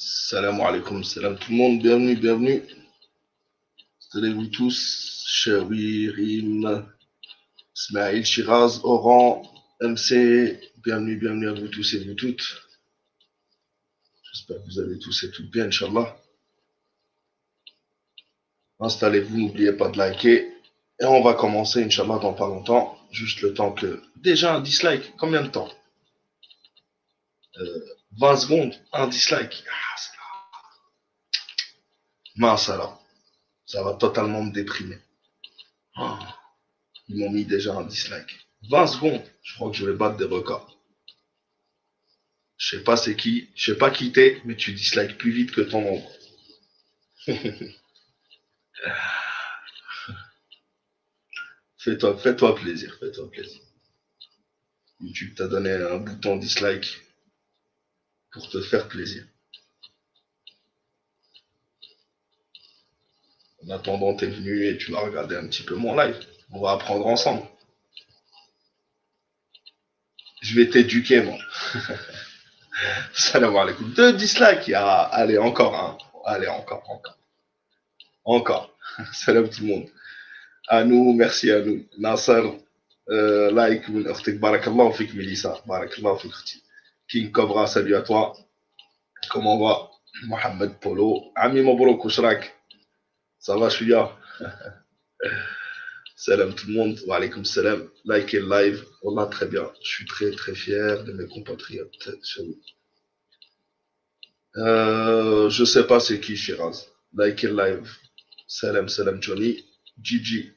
Salam alaikum, salam tout le monde, bienvenue, bienvenue. Installez-vous tous, Shawi, Rim, Ismail, Shiraz, Oran, MC, bienvenue, bienvenue à vous tous et vous toutes. J'espère que vous allez tous et toutes bien, Inch'Allah. Installez-vous, n'oubliez pas de liker. Et on va commencer, Inch'Allah, dans pas longtemps. Juste le temps que... Déjà un dislike, combien de temps 20 secondes, un dislike. Ah, mince alors, ça va totalement me déprimer. Oh. Ils m'ont mis déjà un dislike. 20 secondes, je crois que je vais battre des records. Je sais pas c'est qui, je sais pas qui t'es, mais tu dislikes plus vite que ton ombre. Fais-toi plaisir, fais-toi plaisir. YouTube t'a donné un bouton dislike pour te faire plaisir. En attendant, t'es venu et tu vas regarder un petit peu mon live. On va apprendre ensemble. Je vais t'éduquer, moi. Salam alaikum. 2 dislikes. Ah, allez, encore un. Allez, encore. Encore. Salam tout le monde. À nous, merci à nous. Nasser, like من اختك بارك الله فيك ميليسا بارك الله فيك اختي كين كوبرا salut à toi comment va Mohamed Polo Ami Mabrouk واش راك ça va chouia salam tout le monde wa alaykoum salam likez le live wallah très bien je suis très très fier de mes compatriotes je sais pas c'est qui Shiraz likez le live salam salam Johnny Gigi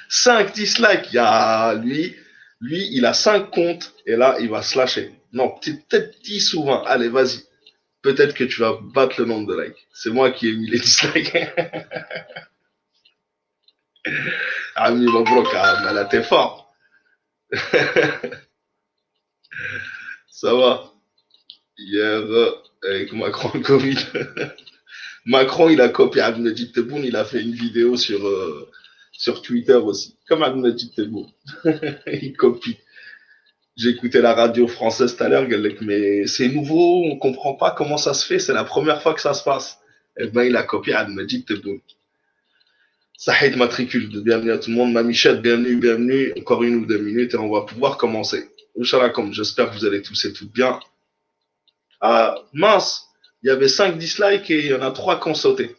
5 dislikes. Il y a lui, il a 5 comptes et là, il va se lâcher. Non, peut-être 10 ou 20. Allez, vas-y. Peut-être que tu vas battre le nombre de likes. C'est moi qui ai mis les dislikes. Ami Mabrouk, ah, là, t'es fort. Ça va. Hier, avec Macron le Covid. Macron, il a copié Ahmed Tebboune, il a fait une vidéo sur Twitter aussi. Comme Ahmed Tebboune. Il copie. J'ai écouté la radio française tout à l'heure, mais c'est nouveau, on comprend pas comment ça se fait, c'est la première fois que ça se passe. Et ben, il a copié Ahmed Tebboune. Saïd matricule, bienvenue à tout le monde. Mamichette, bienvenue. Encore 1 ou 2 minutes et on va pouvoir commencer. Inch'Allah, j'espère que vous allez tous et toutes bien. Ah, mince, il y avait 5 dislikes et il y en a 3 qui ont sauté.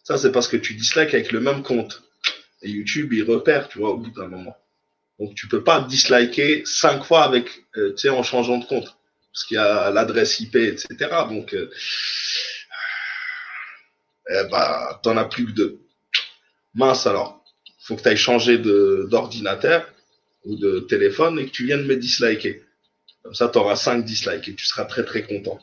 Ça, c'est parce que tu dislikes avec le même compte. Et YouTube, il repère, tu vois, au bout d'un moment. Donc, tu peux pas disliker 5 fois avec, en changeant de compte. Parce qu'il y a l'adresse IP, etc. Donc, t'en as plus que 2. Mince alors. Faut que tu ailles changer d'ordinateur ou de téléphone et que tu viennes me disliker. Comme ça, tu auras 5 dislikes et tu seras très très content.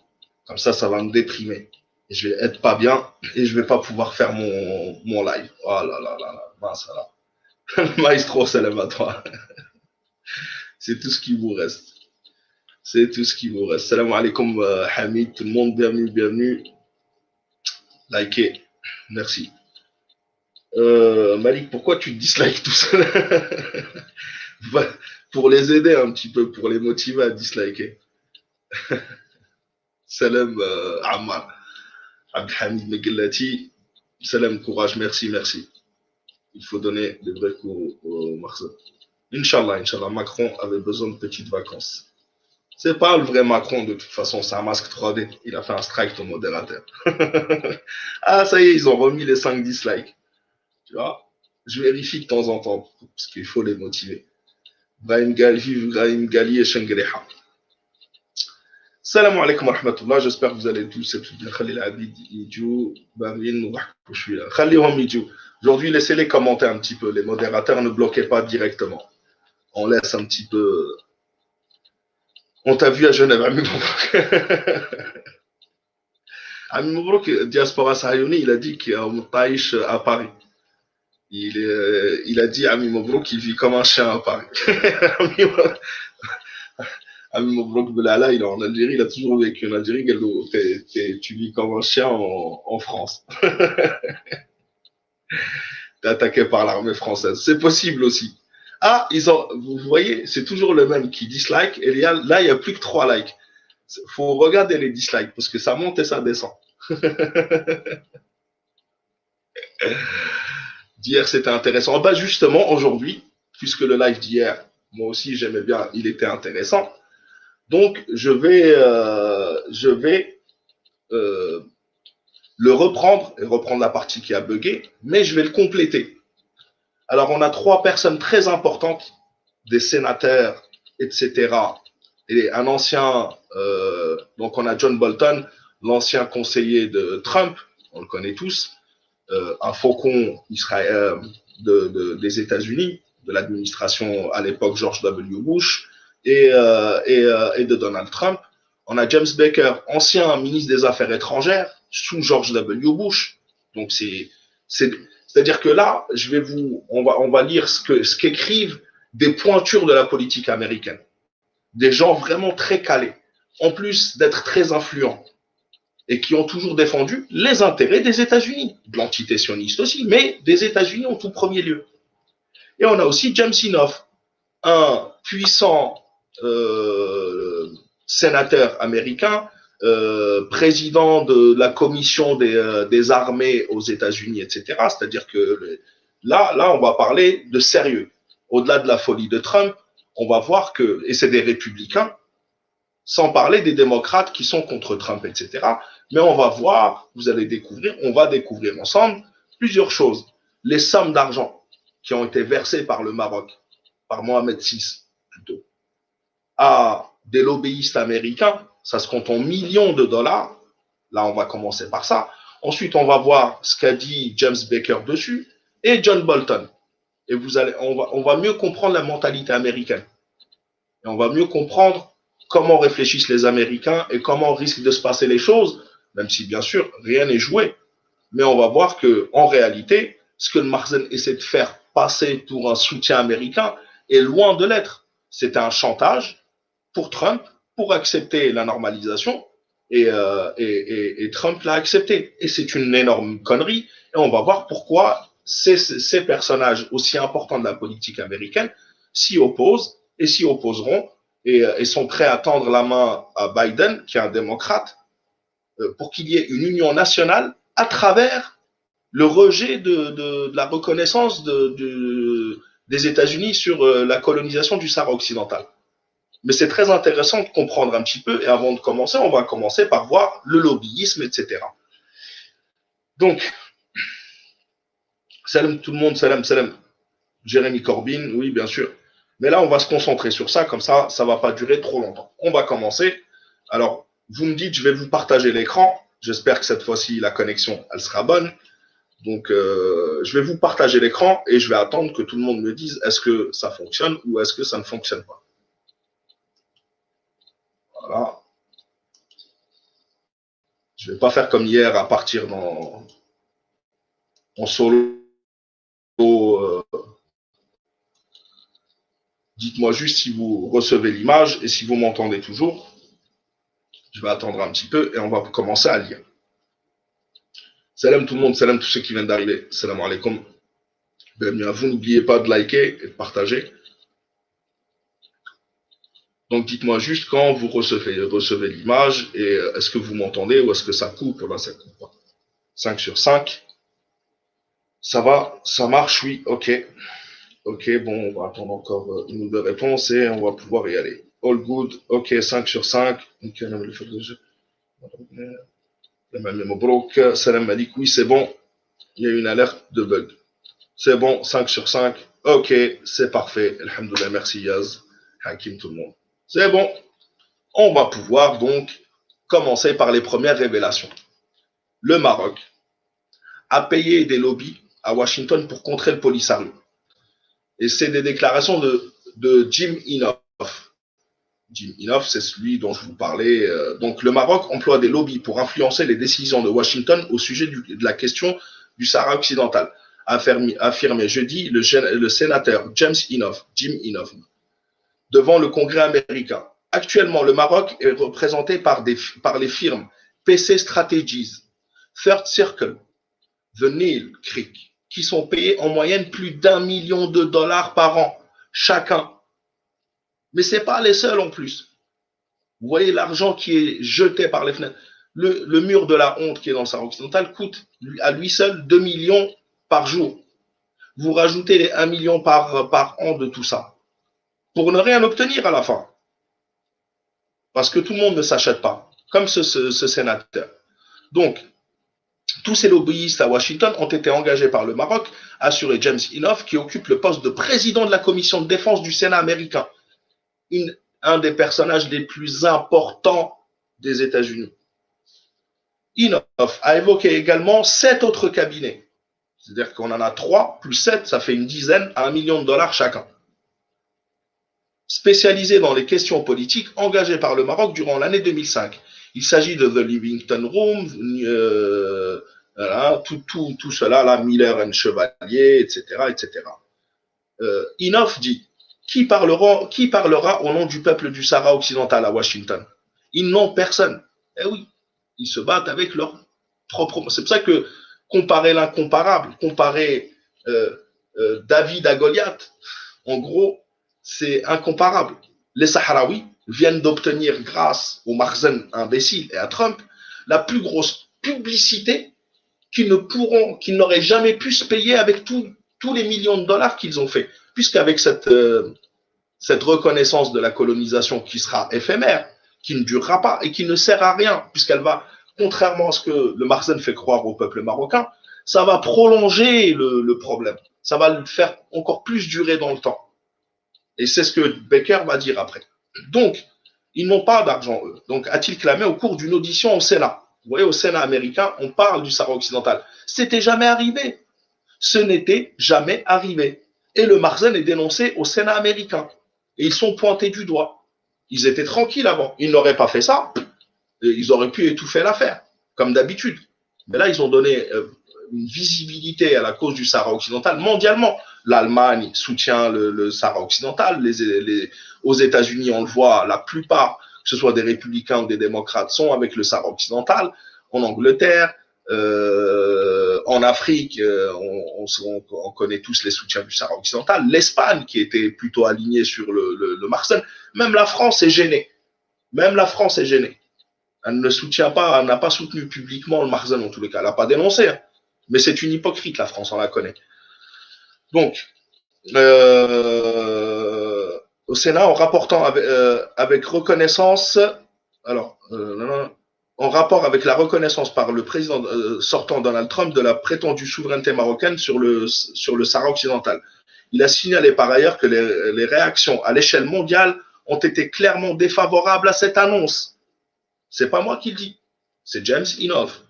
Comme ça va me déprimer. Et je vais être pas bien et je vais pas pouvoir faire mon live. Oh là là là là. Mince alors. Maestro, salam à toi. C'est tout ce qui vous reste. C'est tout ce qui vous reste. Salam alaikum Hamid, tout le monde, bienvenue. Likez. Merci. Malik, pourquoi tu dislikes tout ça? Pour les aider un petit peu, pour les motiver à disliker. Salam Ammar. Abdelhamid Megellati. Salam, courage, merci. Il faut donner des vrais coups au Marseille. Inch'Allah, Macron avait besoin de petites vacances. C'est pas le vrai Macron, de toute façon, c'est un masque 3D. Il a fait un strike au modérateur. Ah, ça y est, ils ont remis les 5 dislikes. Tu vois, je vérifie de temps en temps, parce qu'il faut les motiver. Brahim Gali et Shengreha. Salam alaikum wa rahmatullah, j'espère que vous allez tous et toutes bien. Khalil Abid, Idjou, Barin, Wahkouchouila. Khalihom Idjou. Aujourd'hui, laissez-les commenter un petit peu. Les modérateurs, ne bloquez pas directement. On laisse un petit peu. On t'a vu à Genève, Ami Mabrouk. Ami Mabrouk, Diaspora Sahayouni, il a dit qu'il y a un Taïch à Paris. Il a dit Ami Mabrouk qu'il vit comme un chien à Paris. Ami Mabrouk Belala, il est en Algérie, il a toujours vécu en Algérie. Tu vis comme un chien en France. T'es attaqué par l'armée française. C'est possible aussi. Ah, vous voyez, c'est toujours le même qui dislike, et là, il n'y a plus que 3 likes. Il faut regarder les dislikes, parce que ça monte et ça descend. D'hier, c'était intéressant. Bah, justement, aujourd'hui, puisque le live d'hier, moi aussi, j'aimais bien, il était intéressant. Donc, je vais euh, le reprendre et reprendre la partie qui a bugué, mais je vais le compléter. Alors, on a 3 personnes très importantes, des sénateurs, etc. Et un ancien, donc on a John Bolton, l'ancien conseiller de Trump, on le connaît tous, un faucon israélien des États-Unis, de l'administration à l'époque George W. Bush et de Donald Trump. On a James Baker, ancien ministre des Affaires étrangères sous George W. Bush. Donc c'est-à-dire que là, on va lire ce qu'écrivent des pointures de la politique américaine, des gens vraiment très calés, en plus d'être très influents et qui ont toujours défendu les intérêts des États-Unis, de l'entité sioniste aussi, mais des États-Unis en tout premier lieu. Et on a aussi James Inhofe, un puissant sénateur américain, président de la commission des armées aux États-Unis, etc. C'est-à-dire que là, on va parler de sérieux. Au-delà de la folie de Trump, on va voir que, et c'est des républicains, sans parler des démocrates qui sont contre Trump, etc. Mais on va voir, on va découvrir ensemble plusieurs choses. Les sommes d'argent qui ont été versées par le Maroc, par Mohamed VI plutôt, à des lobbyistes américains, ça se compte en millions de dollars. Là, on va commencer par ça. Ensuite, on va voir ce qu'a dit James Baker dessus et John Bolton. Et on va mieux comprendre la mentalité américaine. Et on va mieux comprendre comment réfléchissent les Américains et comment risquent de se passer les choses, même si bien sûr rien n'est joué. Mais on va voir que en réalité, ce que le Marzen essaie de faire passer pour un soutien américain est loin de l'être. C'est un chantage pour Trump pour accepter la normalisation et Trump l'a accepté. Et c'est une énorme connerie. Et on va voir pourquoi ces personnages aussi importants de la politique américaine s'y opposent et s'y opposeront et sont prêts à tendre la main à Biden, qui est un démocrate, pour qu'il y ait une union nationale à travers le rejet de la reconnaissance des États-Unis sur la colonisation du Sahara occidental. Mais c'est très intéressant de comprendre un petit peu, et avant de commencer, on va commencer par voir le lobbyisme, etc. Donc, salam tout le monde, salam, salam. Jérémy Corbyn, oui, bien sûr. Mais là, on va se concentrer sur ça, comme ça ne va pas durer trop longtemps. On va commencer. Alors, vous me dites, je vais vous partager l'écran. J'espère que cette fois-ci, la connexion, elle sera bonne. Donc, je vais vous partager l'écran et je vais attendre que tout le monde me dise est-ce que ça fonctionne ou est-ce que ça ne fonctionne pas. Voilà. Je ne vais pas faire comme hier à partir en solo. Dites-moi juste si vous recevez l'image et si vous m'entendez toujours. Je vais attendre un petit peu et on va commencer à lire. Salam tout le monde, salam tous ceux qui viennent d'arriver. Salam alaikum. Bienvenue à vous. N'oubliez pas de liker et de partager. Donc dites-moi juste quand vous recevez l'image et est-ce que vous m'entendez ou est-ce que ça coupe? Là, ça coupe pas. 5 sur 5. Ça va, ça marche, oui, ok. Ok, bon, on va attendre encore une ou deux réponses et on va pouvoir y aller. All good, ok, 5 sur 5. Salam Malik, oui, c'est bon. Il y a une alerte de bug. C'est bon, 5 sur 5. Ok, c'est parfait. Alhamdoulilah, merci Yaz. Hakim tout le monde. C'est bon. On va pouvoir donc commencer par les premières révélations. Le Maroc a payé des lobbies à Washington pour contrer le Polisario. Et c'est des déclarations de Jim Inhofe. Jim Inhofe, c'est celui dont je vous parlais. Donc le Maroc emploie des lobbies pour influencer les décisions de Washington au sujet de la question du Sahara occidental, a affirmé jeudi le sénateur Jim Inhofe, devant le Congrès américain. Actuellement, le Maroc est représenté par les firmes PC Strategies, Third Circle, The Nile Creek, qui sont payés en moyenne plus d'1 million de dollars par an chacun. Mais ce n'est pas les seuls en plus. Vous voyez l'argent qui est jeté par les fenêtres. Le mur de la honte qui est dans le Sahara occidental coûte à lui seul 2 millions par jour. Vous rajoutez les 1 million par an de tout ça. Pour ne rien obtenir à la fin. Parce que tout le monde ne s'achète pas. Comme ce sénateur. Donc, tous ces lobbyistes à Washington ont été engagés par le Maroc à assurer James Inhofe, qui occupe le poste de président de la commission de défense du Sénat américain. Un des personnages les plus importants des États-Unis. Inhofe a évoqué également 7 autres cabinets. C'est-à-dire qu'on en a 3 plus 7, ça fait une dizaine à $1 million chacun. Spécialisés dans les questions politiques engagés par le Maroc durant l'année 2005. Il s'agit de The Livingstone Room, voilà, tout cela, là, Miller and Chevalier, etc. etc. Inhofe dit qui parlera au nom du peuple du Sahara occidental à Washington? Ils n'ont personne. Eh oui, ils se battent avec leur propre. C'est pour ça que comparer l'incomparable, comparer David à Goliath, en gros, c'est incomparable. Les Sahraouis viennent d'obtenir, grâce au Makhzen imbécile et à Trump, la plus grosse publicité qu'ils n'auraient jamais pu se payer avec tous les millions de dollars qu'ils ont fait. Puisqu'avec cette reconnaissance de la colonisation qui sera éphémère, qui ne durera pas et qui ne sert à rien, puisqu'elle va, contrairement à ce que le Makhzen fait croire au peuple marocain, ça va prolonger le problème. Ça va le faire encore plus durer dans le temps. Et c'est ce que Becker va dire après. Donc, ils n'ont pas d'argent, eux. Donc, a-t-il clamé au cours d'une audition au Sénat. Vous voyez, au Sénat américain, on parle du Sahara occidental. C'était jamais arrivé. Ce n'était jamais arrivé. Et le Makhzen est dénoncé au Sénat américain. Et ils sont pointés du doigt. Ils étaient tranquilles avant. Ils n'auraient pas fait ça. Ils auraient pu étouffer l'affaire, comme d'habitude. Mais là, ils ont donné une visibilité à la cause du Sahara occidental mondialement. L'Allemagne soutient le Sahara occidental. Aux États-Unis, on le voit, la plupart, que ce soit des républicains ou des démocrates, sont avec le Sahara occidental. En Angleterre, en Afrique, on connaît tous les soutiens du Sahara occidental. L'Espagne, qui était plutôt alignée sur le Makhzen. Même la France est gênée. Même la France est gênée. Elle ne soutient pas, elle n'a pas soutenu publiquement le Makhzen en tous les cas. Elle n'a pas dénoncé. Hein. Mais c'est une hypocrite, la France, on la connaît. Donc, au Sénat, en rapportant avec reconnaissance, alors, en rapport avec la reconnaissance par le président sortant Donald Trump de la prétendue souveraineté marocaine sur le Sahara occidental. Il a signalé par ailleurs que les réactions à l'échelle mondiale ont été clairement défavorables à cette annonce. C'est pas moi qui le dis, c'est James Inhofe,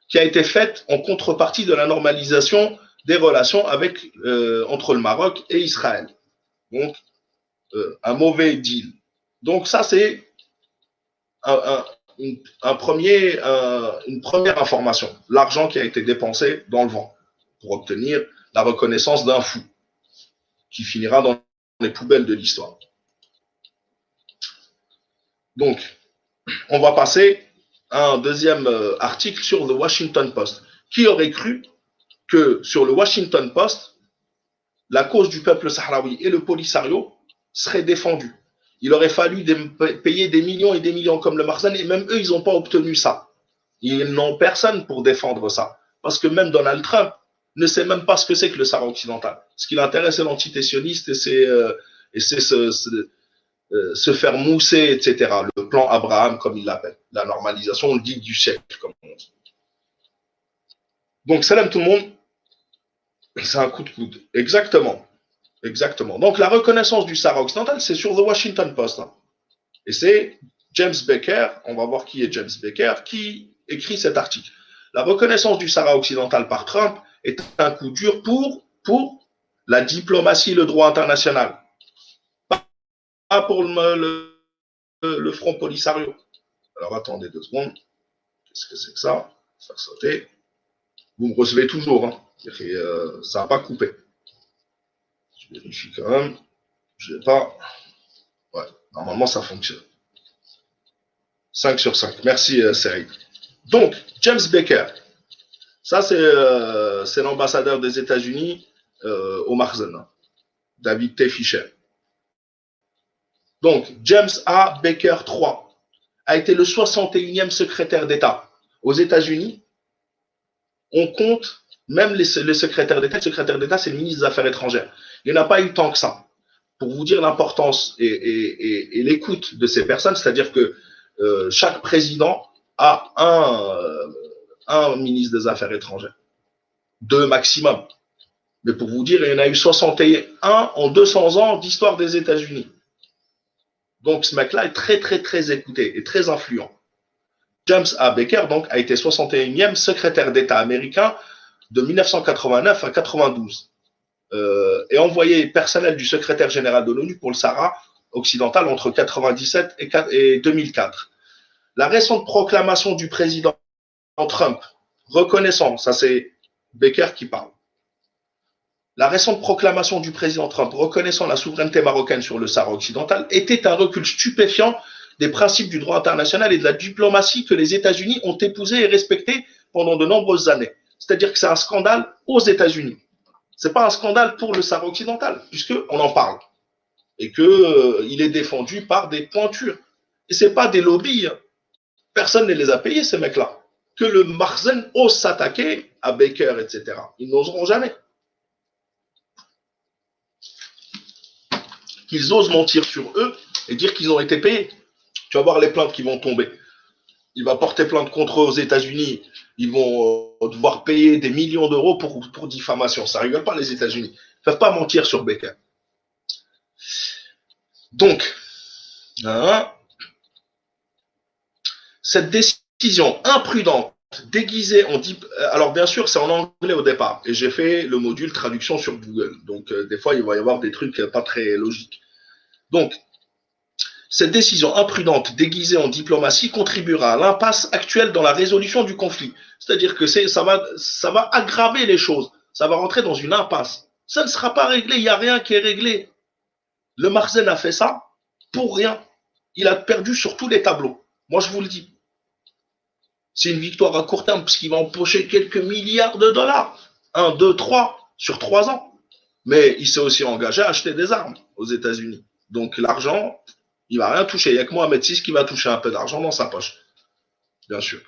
qui a été faite en contrepartie de la normalisation des relations entre le Maroc et Israël. Donc, un mauvais deal. Donc ça, c'est une première information. L'argent qui a été dépensé dans le vent pour obtenir la reconnaissance d'un fou qui finira dans les poubelles de l'histoire. Donc, on va passer à un deuxième article sur le Washington Post. Qui aurait cru que sur le Washington Post, la cause du peuple sahraoui et le Polisario seraient défendus? Il aurait fallu payer des millions et des millions comme le Makhzen, et même eux, ils n'ont pas obtenu ça. Ils n'ont personne pour défendre ça. Parce que même Donald Trump ne sait même pas ce que c'est que le Sahara occidental. Ce qui l'intéresse, c'est l'entité sioniste et c'est se faire mousser, etc. Le plan Abraham, comme il l'appelle. La normalisation, le guide du siècle, comme on dit. Donc, salam tout le monde. C'est un coup de coude. Exactement. Exactement. Donc, la reconnaissance du Sahara occidental, c'est sur The Washington Post. Hein. Et c'est James Becker, on va voir qui est James Becker, qui écrit cet article. La reconnaissance du Sahara occidental par Trump est un coup dur pour la diplomatie et le droit international. Pas pour le Front Polisario. Alors, attendez 2 secondes. Qu'est-ce que c'est que ça? Faire sauter. Vous me recevez toujours. Hein. Ça n'a pas coupé. Je vérifie quand même. Je n'ai pas. Ouais, normalement, ça fonctionne. 5 sur 5. Merci, Céry. Donc, James Becker. Ça, c'est l'ambassadeur des États-Unis au Makhzen. David T. Fisher. Donc, James A. Baker III a été le 61e secrétaire d'État aux États-Unis. On compte même les secrétaires d'État. Le secrétaire d'État, c'est le ministre des Affaires étrangères. Il n'y en a pas eu tant que ça. Pour vous dire l'importance et l'écoute de ces personnes, c'est-à-dire que chaque président a un ministre des Affaires étrangères. 2 maximum. Mais pour vous dire, il y en a eu 61 en 200 ans d'histoire des États-Unis. Donc ce mec-là est très, très, très écouté et très influent. James A. Baker donc, a été 61e secrétaire d'État américain de 1989 à 92 et envoyé personnel du secrétaire général de l'ONU pour le Sahara occidental entre 1997 et 2004. La récente proclamation du président Trump reconnaissant, ça c'est Baker qui parle, la récente proclamation du président Trump reconnaissant la souveraineté marocaine sur le Sahara occidental était un recul stupéfiant des principes du droit international et de la diplomatie que les États-Unis ont épousé et respecté pendant de nombreuses années. C'est-à-dire que c'est un scandale aux États-Unis. Ce n'est pas un scandale pour le Sahara occidental, puisqu'on en parle. Et qu'il est défendu par des pointures. Et ce n'est pas des lobbies. Personne ne les a payés, ces mecs-là. Que le Marzen ose s'attaquer à Baker, etc. Ils n'oseront jamais. Qu'ils osent mentir sur eux et dire qu'ils ont été payés. Tu vas voir les plaintes qui vont tomber. Il va porter plainte contre eux aux États-Unis. Ils vont devoir payer des millions d'euros pour diffamation. Ça ne rigole pas, les États-Unis. Ils ne peuvent pas mentir sur Baker. Donc, cette décision imprudente, déguisée en... Alors, bien sûr, c'est en anglais au départ. Et j'ai fait le module traduction sur Google. Donc, des fois, il va y avoir des trucs pas très logiques. Donc, cette décision imprudente déguisée en diplomatie contribuera à l'impasse actuelle dans la résolution du conflit. C'est-à-dire que ça va aggraver les choses. Ça va rentrer dans une impasse. Ça ne sera pas réglé. Il n'y a rien qui est réglé. Le Marzen a fait ça pour rien. Il a perdu sur tous les tableaux. Moi, je vous le dis. C'est une victoire à court terme parce qu'il va empocher quelques milliards de dollars. 1, 2, 3 sur 3 ans. Mais il s'est aussi engagé à acheter des armes aux États-Unis. Donc l'argent, il ne va rien toucher. Il n'y a que Mohamed VI qui va toucher un peu d'argent dans sa poche. Bien sûr.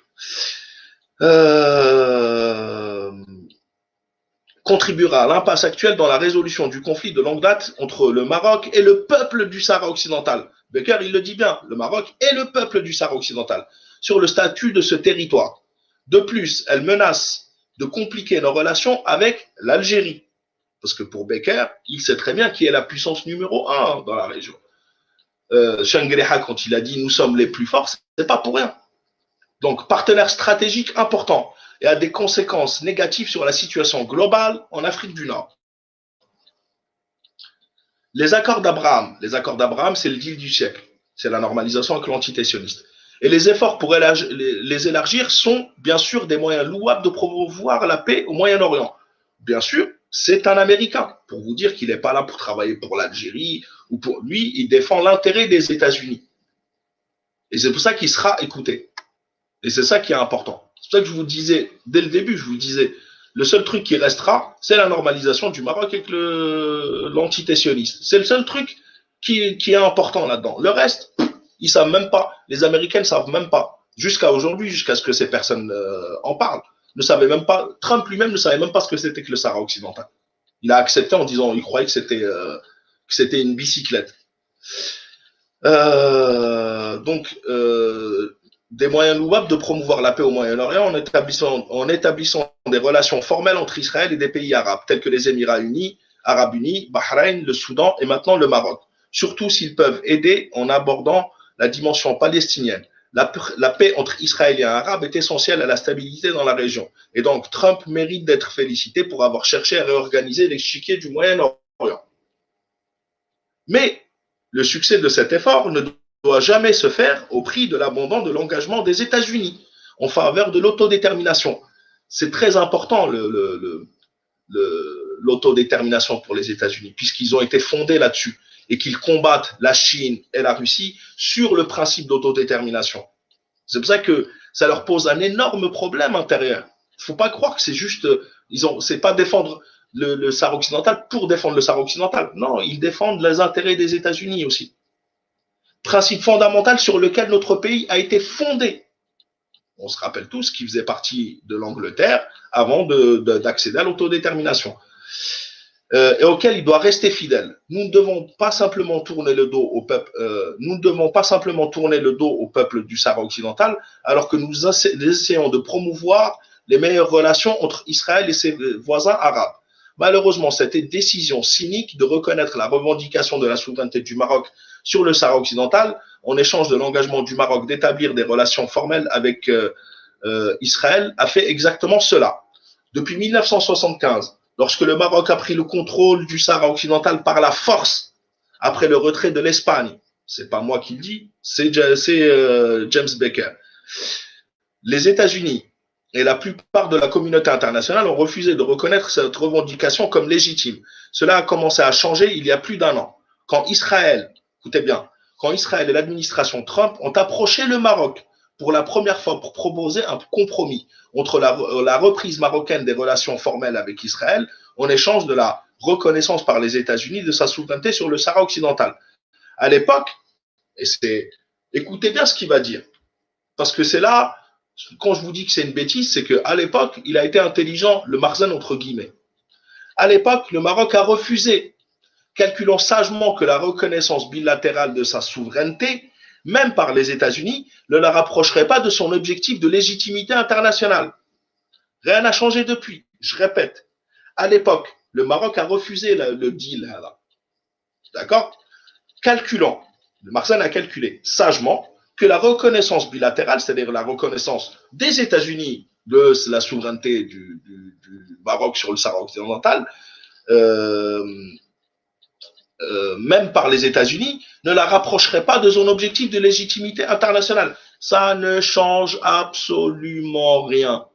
Contribuera à l'impasse actuelle dans la résolution du conflit de longue date entre le Maroc et le peuple du Sahara occidental. Baker, il le dit bien, le Maroc et le peuple du Sahara occidental, sur le statut de ce territoire. De plus, elle menace de compliquer nos relations avec l'Algérie. Parce que pour Baker, il sait très bien qui est la puissance numéro 1 dans la région. Shangri-La, quand il a dit « nous sommes les plus forts », ce n'est pas pour rien. Donc, partenaire stratégique important et a des conséquences négatives sur la situation globale en Afrique du Nord. Les accords d'Abraham, c'est le deal du siècle. C'est la normalisation avec l'entité sioniste. Et les efforts pour les élargir sont bien sûr des moyens louables de promouvoir la paix au Moyen-Orient. Bien sûr, c'est un Américain, pour vous dire qu'il n'est pas là pour travailler pour l'Algérie, ou pour lui, il défend l'intérêt des États-Unis. Et c'est pour ça qu'il sera écouté. Et c'est ça qui est important. C'est pour ça que je vous disais, dès le début, je vous disais, le seul truc qui restera, c'est la normalisation du Maroc avec l'entité sioniste. C'est le seul truc qui est important là-dedans. Le reste, ils ne savent même pas. Les Américains ne savent même pas. Jusqu'à aujourd'hui, jusqu'à ce que ces personnes en parlent, ne savaient même pas. Trump lui-même ne savait même pas ce que c'était que le Sahara occidental. Il a accepté en disant, il croyait que c'était une bicyclette. Des moyens louables de promouvoir la paix au Moyen-Orient en établissant des relations formelles entre Israël et des pays arabes, tels que les Émirats Arabes Unis, Bahreïn, le Soudan et maintenant le Maroc. Surtout s'ils peuvent aider en abordant la dimension palestinienne. La paix entre Israéliens et Arabes est essentielle à la stabilité dans la région. Et donc, Trump mérite d'être félicité pour avoir cherché à réorganiser l'échiquier du Moyen-Orient. Mais le succès de cet effort ne doit jamais se faire au prix de l'abandon de l'engagement des États-Unis en faveur de l'autodétermination. C'est très important l'autodétermination pour les États-Unis, puisqu'ils ont été fondés là-dessus et qu'ils combattent la Chine et la Russie sur le principe d'autodétermination. C'est pour ça que ça leur pose un énorme problème intérieur. Il ne faut pas croire que c'est juste, c'est pas défendre le Sahara occidental pour défendre le Sahara occidental. Non, ils défendent les intérêts des États-Unis aussi. Principe fondamental sur lequel notre pays a été fondé. On se rappelle tous qu'il faisait partie de l'Angleterre avant d'accéder à l'autodétermination. Et auquel il doit rester fidèle. Nous ne devons pas simplement tourner le dos au peuple. Nous ne devons pas simplement tourner le dos au peuple du Sahara occidental, alors que nous essayons de promouvoir les meilleures relations entre Israël et ses voisins arabes. Malheureusement, cette décision cynique de reconnaître la revendication de la souveraineté du Maroc sur le Sahara occidental, en échange de l'engagement du Maroc d'établir des relations formelles avec Israël, a fait exactement cela. Depuis 1975, lorsque le Maroc a pris le contrôle du Sahara occidental par la force, après le retrait de l'Espagne, c'est pas moi qui le dis, c'est James Baker. Les États-Unis et la plupart de la communauté internationale ont refusé de reconnaître cette revendication comme légitime. Cela a commencé à changer il y a plus d'un an, quand Israël, écoutez bien, quand Israël et l'administration Trump ont approché le Maroc pour la première fois pour proposer un compromis entre la reprise marocaine des relations formelles avec Israël en échange de la reconnaissance par les États-Unis de sa souveraineté sur le Sahara occidental. À l'époque, écoutez bien ce qu'il va dire, parce que c'est là, quand je vous dis que c'est une bêtise, c'est qu'à l'époque, il a été intelligent, le Marzen entre guillemets. À l'époque, le Maroc a refusé, calculant sagement que la reconnaissance bilatérale de sa souveraineté, même par les États-Unis, ne la rapprocherait pas de son objectif de légitimité internationale. Rien n'a changé depuis. Je répète, à l'époque, le Maroc a refusé le deal. D'accord? Calculant, le Marzen a calculé sagement que la reconnaissance bilatérale, c'est-à-dire la reconnaissance des États-Unis de la souveraineté du Maroc sur le Sahara occidental, même par les États-Unis, ne la rapprocherait pas de son objectif de légitimité internationale. Ça ne change absolument rien.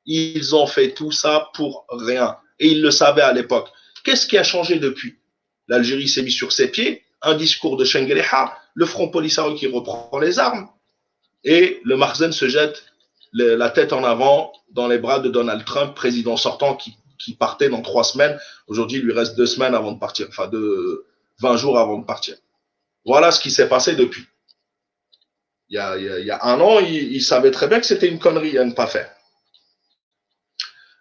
Ils ont fait tout ça pour rien. Et ils le savaient à l'époque. Qu'est-ce qui a changé depuis? L'Algérie s'est mise sur ses pieds, un discours de Shengeleha, le Front Polisario qui reprend les armes, et le Marzen se jette la tête en avant dans les bras de Donald Trump, président sortant, qui partait dans 3 semaines. Aujourd'hui, il lui reste 2 semaines avant de partir, enfin 20 jours avant de partir. Voilà ce qui s'est passé depuis. Il y a un an, il savait très bien que c'était une connerie à ne pas faire.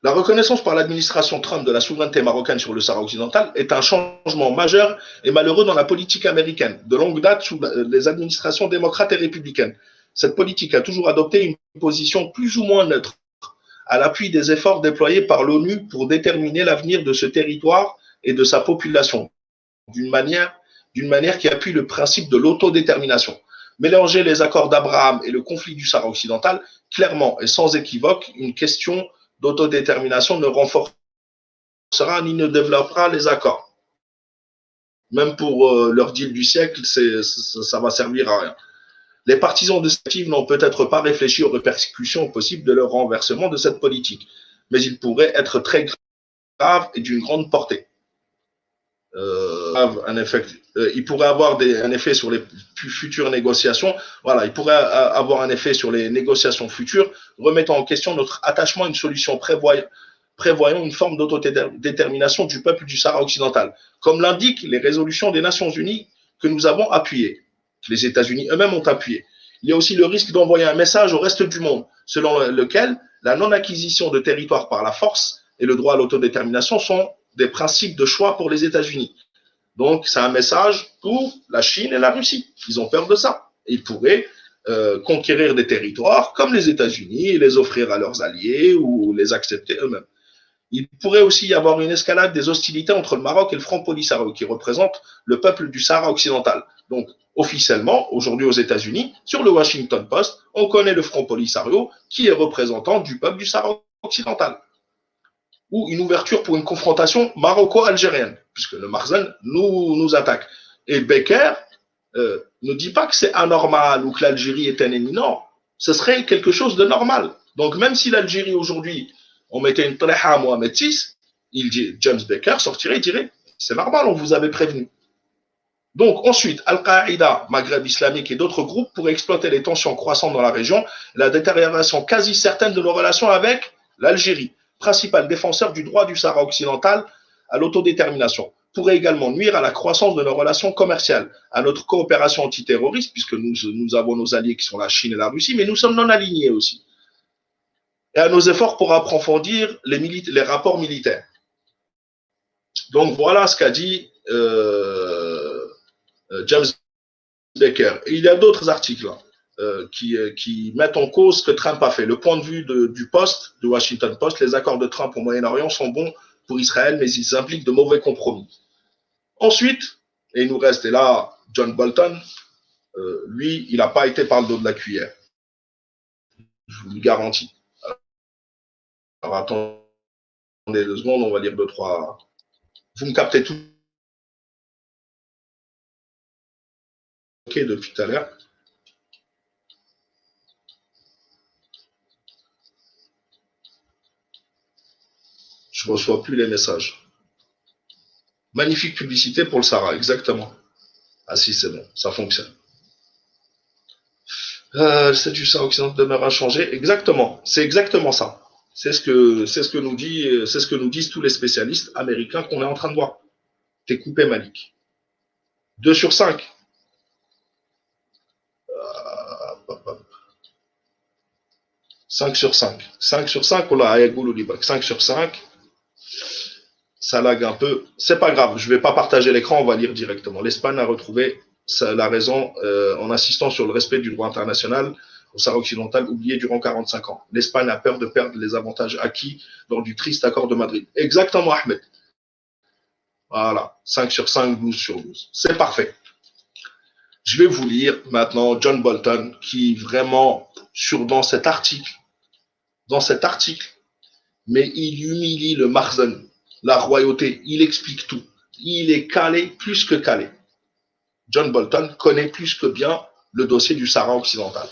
La reconnaissance par l'administration Trump de la souveraineté marocaine sur le Sahara occidental est un changement majeur et malheureux dans la politique américaine, de longue date sous les administrations démocrates et républicaines. Cette politique a toujours adopté une position plus ou moins neutre, à l'appui des efforts déployés par l'ONU pour déterminer l'avenir de ce territoire et de sa population, d'une manière qui appuie le principe de l'autodétermination. Mélanger les accords d'Abraham et le conflit du Sahara occidental, clairement et sans équivoque, une question d'autodétermination ne renforcera ni ne développera les accords. Même pour leur deal du siècle, ça va servir à rien. Les partisans de cette initiative n'ont peut-être pas réfléchi aux répercussions possibles de leur renversement de cette politique, mais ils pourraient être très graves et d'une grande portée. Il pourrait avoir un effet sur les futures négociations. Voilà, il pourrait avoir un effet sur les négociations futures, remettant en question notre attachement à une solution prévoyant une forme d'autodétermination du peuple du Sahara occidental, comme l'indiquent les résolutions des Nations Unies que nous avons appuyées, que les États-Unis eux-mêmes ont appuyées. Il y a aussi le risque d'envoyer un message au reste du monde, selon lequel la non-acquisition de territoire par la force et le droit à l'autodétermination sont des principes de choix pour les États-Unis. Donc, c'est un message pour la Chine et la Russie. Ils ont peur de ça. Ils pourraient conquérir des territoires comme les États-Unis et les offrir à leurs alliés ou les accepter eux-mêmes. Il pourrait aussi y avoir une escalade des hostilités entre le Maroc et le Front Polisario, qui représente le peuple du Sahara occidental. Donc, officiellement, aujourd'hui aux États-Unis, sur le Washington Post, on connaît le Front Polisario qui est représentant du peuple du Sahara occidental. Ou une ouverture pour une confrontation maroco-algérienne, puisque le Marzen nous attaque. Et Becker ne dit pas que c'est anormal ou que l'Algérie est un ennemi. Non, ce serait quelque chose de normal. Donc même si l'Algérie aujourd'hui, on mettait une tréha à Mohamed VI, James Baker sortirait et dirait c'est normal, on vous avait prévenu. Donc ensuite, Al-Qaïda, Maghreb islamique et d'autres groupes pourraient exploiter les tensions croissantes dans la région, la détérioration quasi certaine de nos relations avec l'Algérie, principal défenseur du droit du Sahara occidental à l'autodétermination, pourrait également nuire à la croissance de nos relations commerciales, à notre coopération antiterroriste, puisque nous avons nos alliés qui sont la Chine et la Russie, mais nous sommes non alignés aussi, et à nos efforts pour approfondir les rapports militaires. Donc voilà ce qu'a dit James Baker. Et il y a d'autres articles qui mettent en cause ce que Trump a fait. Le point de vue du Post, du Washington Post, les accords de Trump au Moyen-Orient sont bons pour Israël, mais ils impliquent de mauvais compromis. Ensuite, et il nous reste, et là, John Bolton, lui, il n'a pas été par le dos de la cuillère. Je vous le garantis. Alors attendez 2 secondes, on va lire 2-3. Vous me captez tout. Ok, depuis tout à l'heure. Je ne reçois plus les messages. Magnifique publicité pour le Sahara, exactement. Ah si, c'est bon, ça fonctionne. Le statut Sahara occidental demeure inchangé. Exactement, c'est exactement ça. C'est ce que nous disent tous les spécialistes américains qu'on est en train de voir. T'es coupé, Malik. 2 sur 5. 5 sur 5. 5 sur 5, on l'a à 5 sur 5. Ça lag un peu. C'est pas grave, je vais pas partager l'écran, on va lire directement. L'Espagne a retrouvé la raison en insistant sur le respect du droit international au Sahara occidental oublié durant 45 ans. L'Espagne a peur de perdre les avantages acquis lors du triste accord de Madrid. Exactement, Ahmed. Voilà, 5 sur 5, 12 sur 12. C'est parfait. Je vais vous lire maintenant John Bolton qui vraiment, dans cet article, mais il humilie le Marzen, la royauté, il explique tout. Il est calé, plus que calé. John Bolton connaît plus que bien le dossier du Sahara occidental.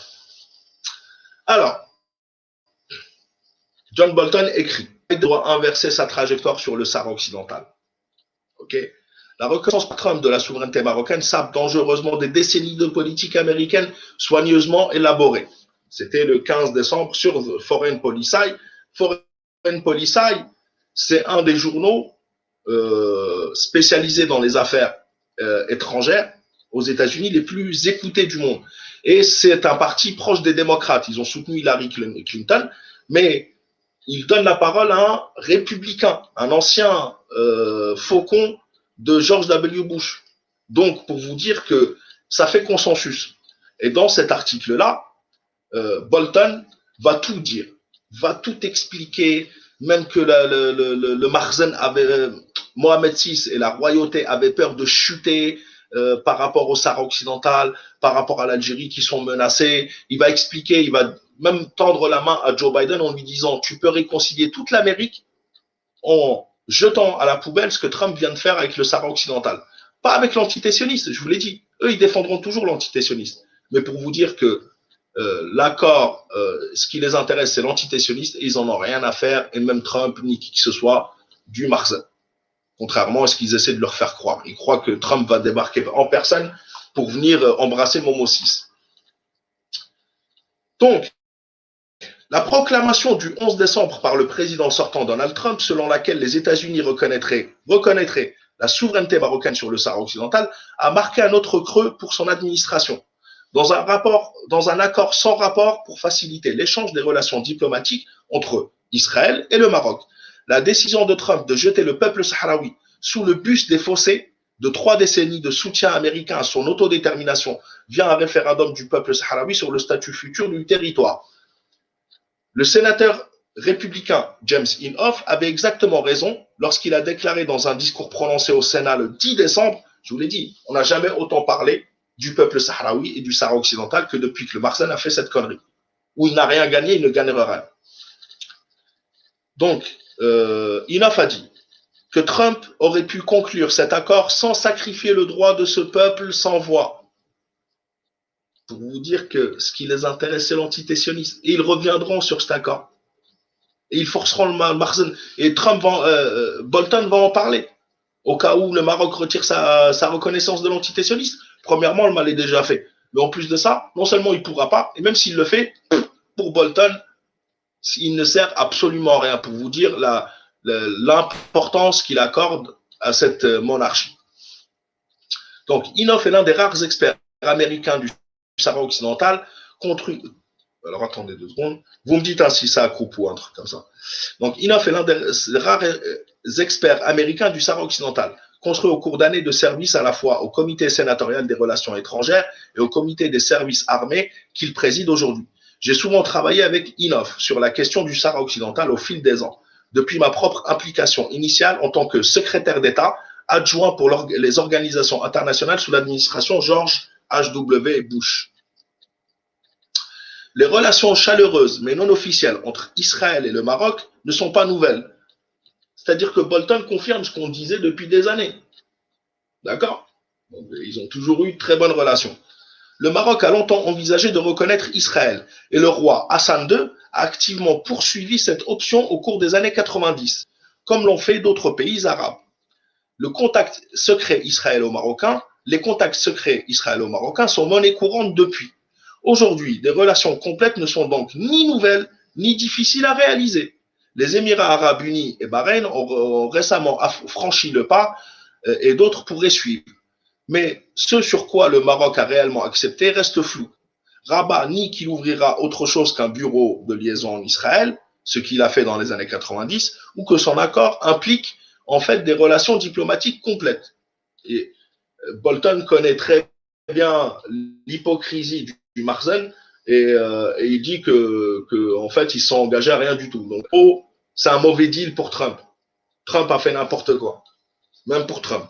Alors, John Bolton écrit qu'il doit inverser sa trajectoire sur le Sahara occidental. Okay. La reconnaissance par Trump de la souveraineté marocaine sape dangereusement des décennies de politique américaine soigneusement élaborée. C'était le 15 décembre sur Foreign Policy. Foreign Policy, c'est un des journaux spécialisés dans les affaires étrangères aux États-Unis les plus écoutés du monde. Et c'est un parti proche des démocrates. Ils ont soutenu Hillary Clinton, mais ils donnent la parole à un républicain, un ancien faucon de George W. Bush. Donc, pour vous dire que ça fait consensus. Et dans cet article-là, Bolton va tout dire, va tout expliquer, même que le Marzen avait, Mohamed VI et la royauté avaient peur de chuter par rapport au Sahara occidental, par rapport à l'Algérie qui sont menacés. Il va expliquer, il va même tendre la main à Joe Biden en lui disant « Tu peux réconcilier toute l'Amérique en jetant à la poubelle ce que Trump vient de faire avec le Sahara occidental. » Pas avec l'antité-sioniste, je vous l'ai dit. Eux, ils défendront toujours l'antité-sioniste. Mais pour vous dire que l'accord, ce qui les intéresse, c'est l'antité-sioniste et ils n'en ont rien à faire, et même Trump, ni qui que ce soit, du Marzen. Contrairement à ce qu'ils essaient de leur faire croire. Ils croient que Trump va débarquer en personne pour venir embrasser Momo 6. Donc, la proclamation du 11 décembre par le président sortant Donald Trump, selon laquelle les États-Unis reconnaîtraient la souveraineté marocaine sur le Sahara occidental, a marqué un autre creux pour son administration. Dans un accord sans rapport pour faciliter l'échange des relations diplomatiques entre Israël et le Maroc. La décision de Trump de jeter le peuple sahraoui sous le bus des fossés de 3 décennies de soutien américain à son autodétermination via un référendum du peuple sahraoui sur le statut futur du territoire. Le sénateur républicain James Inhofe avait exactement raison lorsqu'il a déclaré dans un discours prononcé au Sénat le 10 décembre, je vous l'ai dit, on n'a jamais autant parlé du peuple sahraoui et du Sahara occidental que depuis que le Marzen a fait cette connerie. Où il n'a rien gagné, il ne gagnera rien. Donc, Inhofe a dit que Trump aurait pu conclure cet accord sans sacrifier le droit de ce peuple sans voix. Pour vous dire que ce qui les intéresse, c'est l'antité-sioniste. Et ils reviendront sur cet accord. Et ils forceront le Marzen. Et Bolton va en parler. Au cas où le Maroc retire sa reconnaissance de l'antité-sioniste. Premièrement, le mal est déjà fait. Mais en plus de ça, non seulement il ne pourra pas, et même s'il le fait, pour Bolton, il ne sert absolument à rien. Pour vous dire, l'importance qu'il accorde à cette monarchie. Donc, Inoff est l'un des rares experts américains du Sahara occidental contre. Alors, attendez 2 secondes. Vous me dites si ça coupe ou un truc comme ça. Donc, Inoff est l'un des rares experts américains du Sahara occidental, construit au cours d'années de service à la fois au comité sénatorial des relations étrangères et au comité des services armés qu'il préside aujourd'hui. J'ai souvent travaillé avec Inoff sur la question du Sahara occidental au fil des ans, depuis ma propre implication initiale en tant que secrétaire d'État adjoint pour les organisations internationales sous l'administration George H.W. Bush. Les relations chaleureuses mais non officielles entre Israël et le Maroc ne sont pas nouvelles. C'est-à-dire que Bolton confirme ce qu'on disait depuis des années. D'accord? Donc, ils ont toujours eu de très bonnes relations. Le Maroc a longtemps envisagé de reconnaître Israël et le roi Hassan II a activement poursuivi cette option au cours des années 90, comme l'ont fait d'autres pays arabes. Le contact secret israélo-marocain, les contacts secrets israélo-marocains sont monnaie courante depuis. Aujourd'hui, des relations complètes ne sont donc ni nouvelles ni difficiles à réaliser. Les Émirats arabes unis et Bahreïn ont récemment franchi le pas et d'autres pourraient suivre. Mais ce sur quoi le Maroc a réellement accepté reste flou. Rabat nie qu'il ouvrira autre chose qu'un bureau de liaison en Israël, ce qu'il a fait dans les années 90, ou que son accord implique en fait des relations diplomatiques complètes. Et Bolton connaît très bien l'hypocrisie du Marzen et il dit que en fait ils sont engagés à rien du tout. Donc c'est un mauvais deal pour Trump. Trump a fait n'importe quoi, même pour Trump.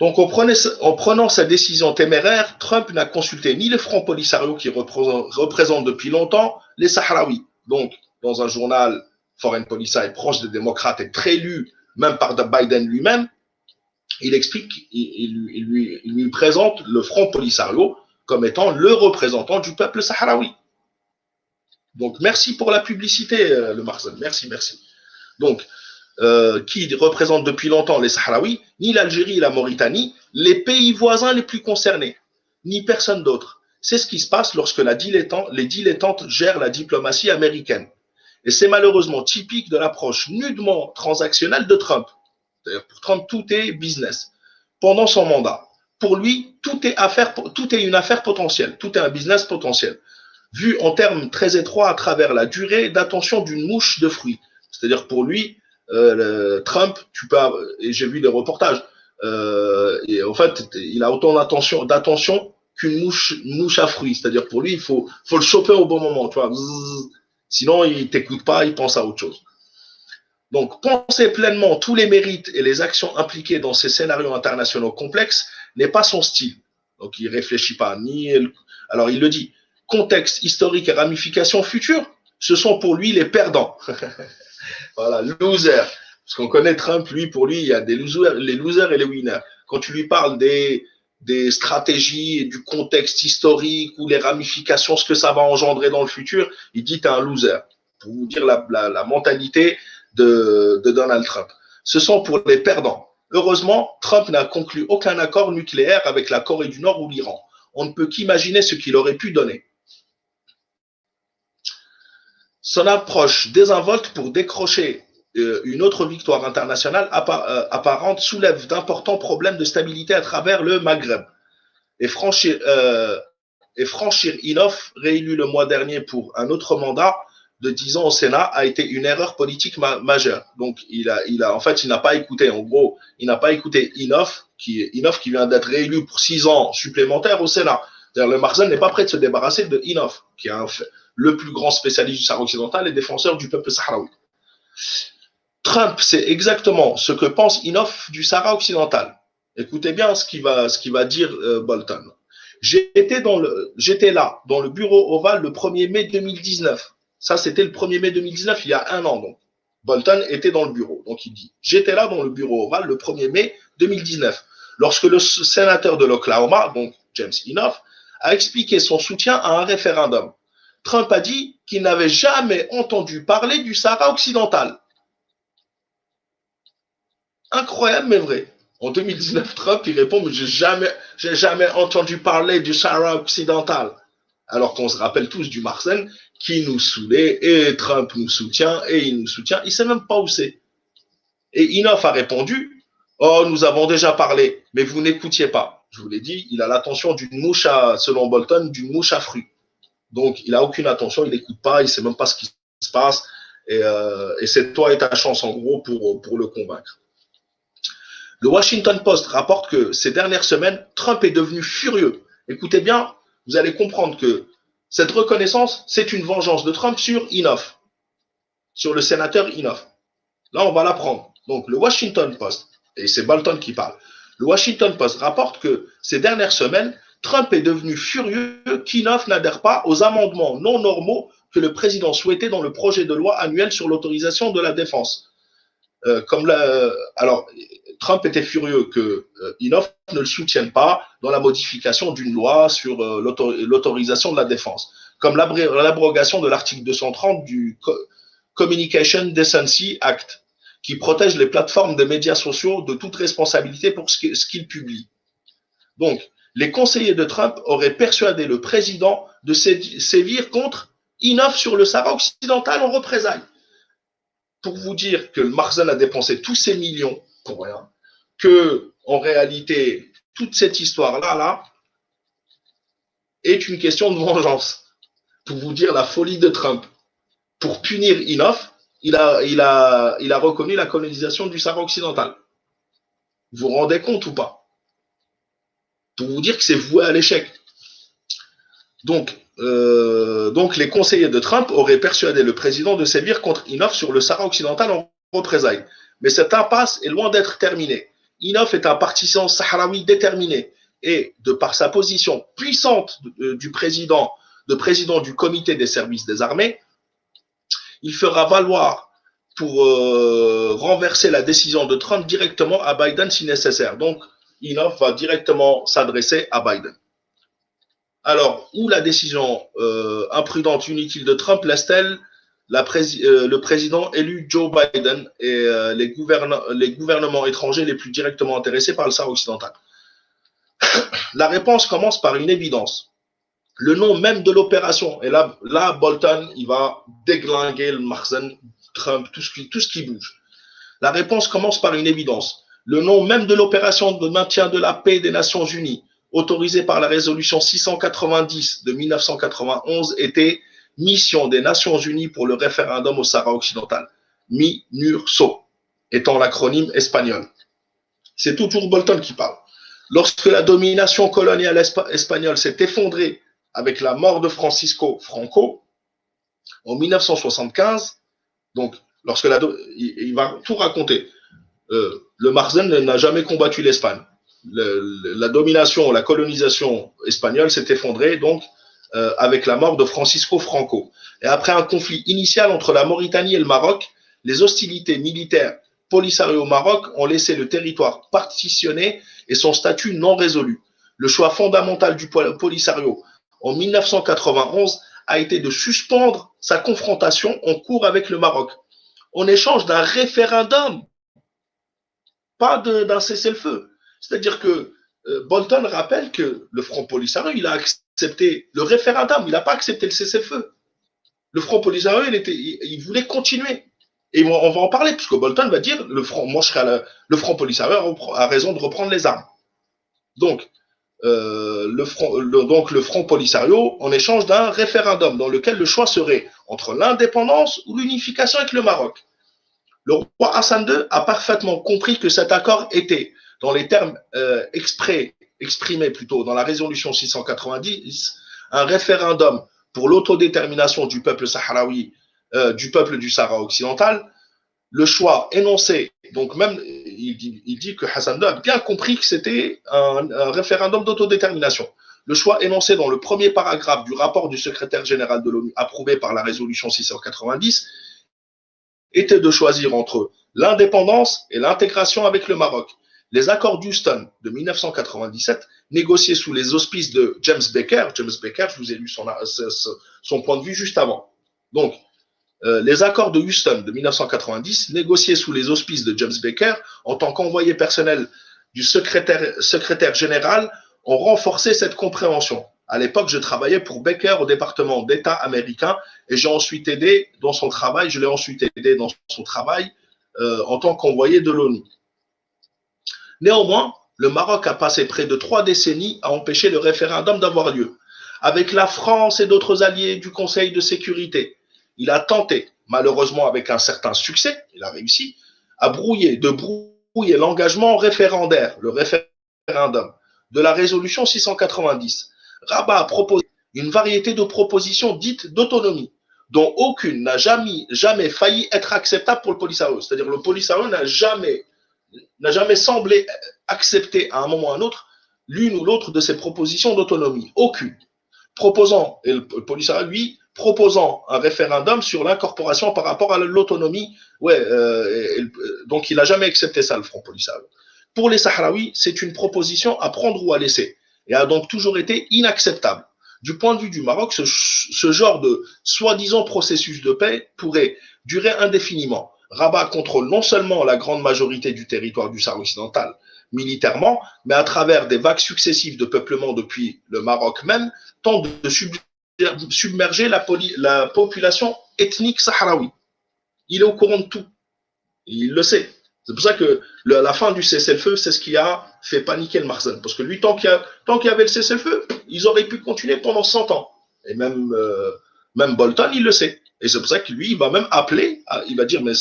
Donc en prenant sa décision téméraire, Trump n'a consulté ni le Front Polisario qui représente depuis longtemps les Sahraouis. Donc dans un journal, Foreign Policy est proche des démocrates et très lu même par Biden lui-même, il explique, il lui présente le Front Polisario comme étant le représentant du peuple sahraoui. Donc, merci pour la publicité, le Marzen. Merci. Donc, qui représente depuis longtemps les Sahraouis, ni l'Algérie et la Mauritanie, les pays voisins les plus concernés, ni personne d'autre. C'est ce qui se passe lorsque les dilettantes gèrent la diplomatie américaine. Et c'est malheureusement typique de l'approche nudement transactionnelle de Trump. D'ailleurs, pour Trump, tout est business. Pendant son mandat, pour lui, tout est une affaire potentielle, tout est un business potentiel, vu en termes très étroits à travers la durée d'attention d'une mouche de fruits. C'est-à-dire pour lui, Trump, et j'ai vu des reportages, et en fait, il a autant d'attention qu'une mouche à fruits. C'est-à-dire pour lui, il faut le choper au bon moment, tu vois. Sinon, il t'écoute pas, il pense à autre chose. Donc, penser pleinement tous les mérites et les actions impliquées dans ces scénarios internationaux complexes n'est pas son style. Donc, il ne réfléchit pas Alors, il le dit, contexte historique et ramifications futures, ce sont pour lui les perdants. Voilà, loser. Parce qu'on connaît Trump, pour lui, il y a les losers et les winners. Quand tu lui parles des stratégies et du contexte historique ou les ramifications, ce que ça va engendrer dans le futur, il dit t'es un loser. Pour vous dire la mentalité de Donald Trump. Ce sont pour les perdants. Heureusement, Trump n'a conclu aucun accord nucléaire avec la Corée du Nord ou l'Iran. On ne peut qu'imaginer ce qu'il aurait pu donner. Son approche désinvolte pour décrocher une autre victoire internationale apparente soulève d'importants problèmes de stabilité à travers le Maghreb. Et franchir Inoff, réélu le mois dernier pour un autre mandat de 10 ans au Sénat, a été une erreur politique majeure. Donc, en fait, il n'a pas écouté. En gros, il n'a pas écouté Inoff qui vient d'être réélu pour 6 ans supplémentaires au Sénat. C'est-à-dire, le Marzen n'est pas prêt de se débarrasser de Inoff, qui est le plus grand spécialiste du Sahara occidental et défenseur du peuple sahraoui. Trump sait exactement ce que pense Inoff du Sahara occidental. Écoutez bien ce qu'il va dire Bolton. J'étais là, dans le bureau ovale, le 1er mai 2019. Ça, c'était le 1er mai 2019, il y a un an. Donc, Bolton était dans le bureau. Donc, il dit, j'étais là dans le bureau ovale le 1er mai 2019, lorsque le sénateur de l'Oklahoma, donc James Inhofe, a expliqué son soutien à un référendum. Trump a dit qu'il n'avait jamais entendu parler du Sahara occidental. Incroyable, mais vrai. En 2019, Trump, il répond, mais j'ai jamais entendu parler du Sahara occidental. Alors qu'on se rappelle tous du Marcel qui nous saoulait, et Trump nous soutient, et il nous soutient. Il ne sait même pas où c'est. Et Inoff a répondu, oh, nous avons déjà parlé, mais vous n'écoutiez pas. Je vous l'ai dit, il a l'attention d'une mouche à, selon Bolton, d'une mouche à fruits. Donc, il n'a aucune attention, il n'écoute pas, il ne sait même pas ce qui se passe. Et c'est toi et ta chance, en gros, pour le convaincre. Le Washington Post rapporte que ces dernières semaines, Trump est devenu furieux. Écoutez bien, vous allez comprendre que cette reconnaissance, c'est une vengeance de Trump sur Inhofe, sur le sénateur Inhofe. Là, on va l'apprendre. Donc, le Washington Post, et c'est Bolton qui parle, le Washington Post rapporte que ces dernières semaines, Trump est devenu furieux qu'Inhofe n'adhère pas aux amendements non normaux que le président souhaitait dans le projet de loi annuel sur l'autorisation de la défense. Alors, Trump était furieux que Inhofe ne le soutienne pas dans la modification d'une loi sur l'autorisation de la défense, comme l'abrogation de l'article 230 du Communication Decency Act, qui protège les plateformes de médias sociaux de toute responsabilité pour ce qu'ils publient. Donc, les conseillers de Trump auraient persuadé le président de sévir contre Inhofe sur le Sahara occidental en représailles. Pour vous dire que le Marzen a dépensé tous ces millions pour rien, que en réalité, toute cette histoire-là est une question de vengeance. Pour vous dire la folie de Trump. Pour punir Inhofe, il a reconnu la colonisation du Sahara occidental. Vous vous rendez compte ou pas? Pour vous dire que c'est voué à l'échec. Donc, les conseillers de Trump auraient persuadé le président de sévir contre Inhofe sur le Sahara occidental en représailles. Mais cette impasse est loin d'être terminée. Inhofe est un partisan sahraoui déterminé et, de par sa position puissante de président du comité des services des armées, il fera valoir pour renverser la décision de Trump directement à Biden si nécessaire. Donc, Inhofe va directement s'adresser à Biden. Alors, où la décision imprudente, inutile de Trump laisse-t-elle le président élu Joe Biden et les gouvernements étrangers les plus directement intéressés par le Sahara occidental? La réponse commence par une évidence. Le nom même de l'opération, et là Bolton, il va déglinguer le Marzen, Trump, tout ce qui bouge. La réponse commence par une évidence. Le nom même de l'opération de maintien de la paix des Nations Unies, autorisée par la résolution 690 de 1991, était Mission des Nations Unies pour le référendum au Sahara occidental, MINURSO, étant l'acronyme espagnol. C'est toujours Bolton qui parle. Lorsque la domination coloniale espagnole s'est effondrée avec la mort de Francisco Franco en 1975, donc il va tout raconter. Le Marzen n'a jamais combattu l'Espagne. La domination, la colonisation espagnole s'est effondrée donc avec la mort de Francisco Franco. Et après un conflit initial entre la Mauritanie et le Maroc, les hostilités militaires Polisario au Maroc ont laissé le territoire partitionné et son statut non résolu. Le choix fondamental du Polisario en 1991 a été de suspendre sa confrontation en cours avec le Maroc en échange d'un référendum, pas d'un cessez-le-feu. C'est-à-dire que Bolton rappelle que le Front Polisario, il a accepté le référendum, il n'a pas accepté le cessez-le-feu. Le Front Polisario, il voulait continuer. Et on va en parler, puisque Bolton va dire le Front Polisario a raison de reprendre les armes. Donc, le Front Polisario, en échange d'un référendum dans lequel le choix serait entre l'indépendance ou l'unification avec le Maroc. Le roi Hassan II a parfaitement compris que cet accord était, dans les termes exprimés plutôt dans la résolution 690, un référendum pour l'autodétermination du peuple sahraoui, du peuple du Sahara occidental. Le choix énoncé, donc même il dit que Hassan II a bien compris que c'était un référendum d'autodétermination. Le choix énoncé dans le premier paragraphe du rapport du secrétaire général de l'ONU approuvé par la résolution 690 était de choisir entre l'indépendance et l'intégration avec le Maroc. Les accords d'Houston de 1997, négociés sous les auspices de James Baker, je vous ai lu son point de vue juste avant. Donc, les accords de Houston de 1990, négociés sous les auspices de James Baker, en tant qu'envoyé personnel du secrétaire général, ont renforcé cette compréhension. À l'époque, je travaillais pour Baker au département d'État américain et j'ai ensuite aidé dans son travail, je l'ai ensuite aidé dans son travail en tant qu'envoyé de l'ONU. Néanmoins, le Maroc a passé près de 3 décennies à empêcher le référendum d'avoir lieu. Avec la France et d'autres alliés du Conseil de sécurité, il a tenté, malheureusement avec un certain succès, il a réussi, à brouiller l'engagement référendaire, le référendum, de la résolution 690. Rabat a proposé une variété de propositions dites d'autonomie, dont aucune n'a jamais failli être acceptable pour le Polisario. C'est-à-dire le Polisario n'a jamais semblé accepter à un moment ou à un autre l'une ou l'autre de ces propositions d'autonomie. Aucune. Proposant, et le Polisario, lui, proposant un référendum sur l'incorporation par rapport à l'autonomie. Ouais, donc il n'a jamais accepté ça, le Front Polisario. Pour les Sahraouis, c'est une proposition à prendre ou à laisser, et a donc toujours été inacceptable. Du point de vue du Maroc, ce genre de soi-disant processus de paix pourrait durer indéfiniment. Rabat contrôle non seulement la grande majorité du territoire du Sahara occidental militairement, mais à travers des vagues successives de peuplement depuis le Maroc même, tente de submerger la population ethnique sahraoui. Il est au courant de tout. Il le sait. C'est pour ça que la fin du cessez-le-feu, c'est ce qui a fait paniquer le Makhzen. Parce que lui, tant qu'il y avait le cessez-le-feu, ils auraient pu continuer pendant 100 ans. Et même Bolton, il le sait. Et c'est pour ça que lui, il va même appeler, il va dire, mais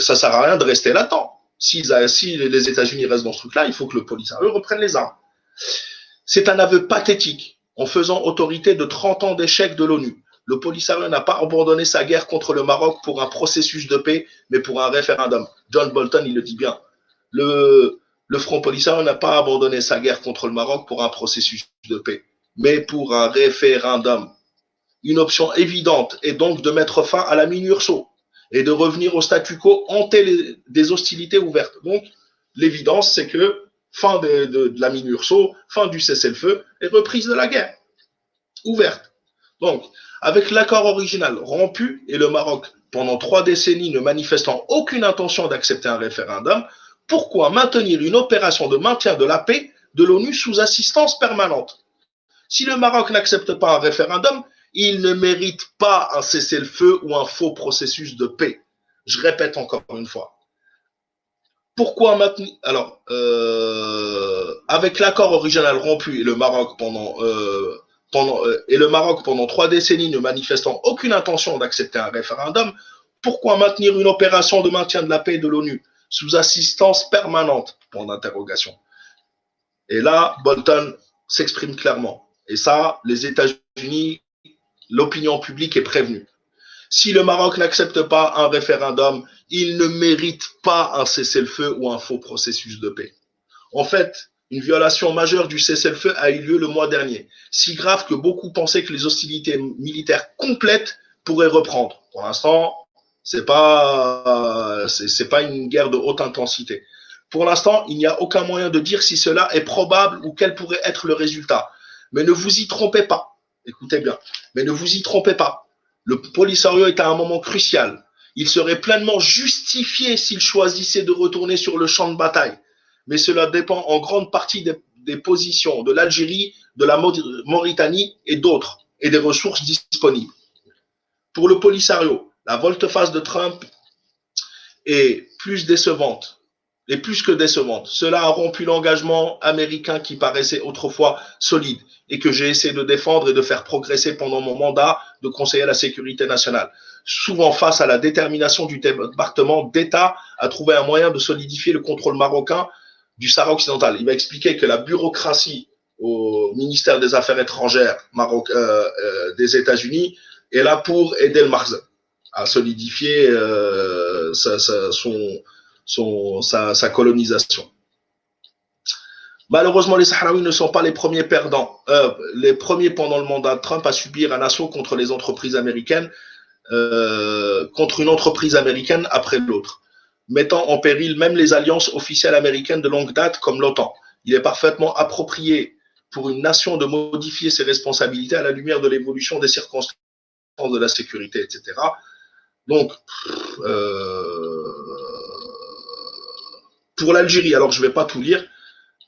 ça sert à rien de rester là-dedans. Si les États-Unis restent dans ce truc-là, il faut que le Polisario reprenne les armes. C'est un aveu pathétique. En faisant autorité de 30 ans d'échec de l'ONU, le Polisario n'a pas abandonné sa guerre contre le Maroc pour un processus de paix, mais pour un référendum. John Bolton, il le dit bien. Le Front Polisario n'a pas abandonné sa guerre contre le Maroc pour un processus de paix, mais pour un référendum. Une option évidente est donc de mettre fin à la MINURSO et de revenir au statu quo hanté des hostilités ouvertes. Donc, l'évidence, c'est que fin de la MINURSO, fin du cessez-le-feu et reprise de la guerre ouverte. Donc, avec l'accord original rompu et le Maroc pendant 3 décennies ne manifestant aucune intention d'accepter un référendum, pourquoi maintenir une opération de maintien de la paix de l'ONU sous assistance permanente? Si le Maroc n'accepte pas un référendum, il ne mérite pas un cessez-le-feu ou un faux processus de paix. Je répète encore une fois. Pourquoi maintenir... Alors, avec l'accord original rompu et le Maroc pendant 3 décennies ne manifestant aucune intention d'accepter un référendum, pourquoi maintenir une opération de maintien de la paix de l'ONU sous assistance permanente? Point d'interrogation. Et là, Bolton s'exprime clairement. Et ça, les États-Unis, l'opinion publique est prévenue. Si le Maroc n'accepte pas un référendum, il ne mérite pas un cessez-le-feu ou un faux processus de paix. En fait, une violation majeure du cessez-le-feu a eu lieu le mois dernier, si grave que beaucoup pensaient que les hostilités militaires complètes pourraient reprendre. Pour l'instant, c'est pas une guerre de haute intensité. Pour l'instant, il n'y a aucun moyen de dire si cela est probable ou quel pourrait être le résultat. Mais ne vous y trompez pas. Écoutez bien. Mais ne vous y trompez pas. Le Polisario est à un moment crucial. Il serait pleinement justifié s'il choisissait de retourner sur le champ de bataille. Mais cela dépend en grande partie des positions de l'Algérie, de la Mauritanie et d'autres, et des ressources disponibles. Pour le Polisario, la volte-face de Trump est plus décevante. Et plus que décevante. Cela a rompu l'engagement américain qui paraissait autrefois solide et que j'ai essayé de défendre et de faire progresser pendant mon mandat de conseiller à la sécurité nationale. Souvent face à la détermination du département d'État à trouver un moyen de solidifier le contrôle marocain du Sahara occidental. Il m'a expliqué que la bureaucratie au ministère des Affaires étrangères des États-Unis est là pour aider le Makhzen à solidifier sa colonisation. Malheureusement, les Sahraouis ne sont pas les premiers perdants, les premiers pendant le mandat de Trump à subir un assaut contre les entreprises américaines, contre une entreprise américaine après l'autre, mettant en péril même les alliances officielles américaines de longue date comme l'OTAN. Il est parfaitement approprié pour une nation de modifier ses responsabilités à la lumière de l'évolution des circonstances de la sécurité, etc. Donc, pour l'Algérie, alors je ne vais pas tout lire,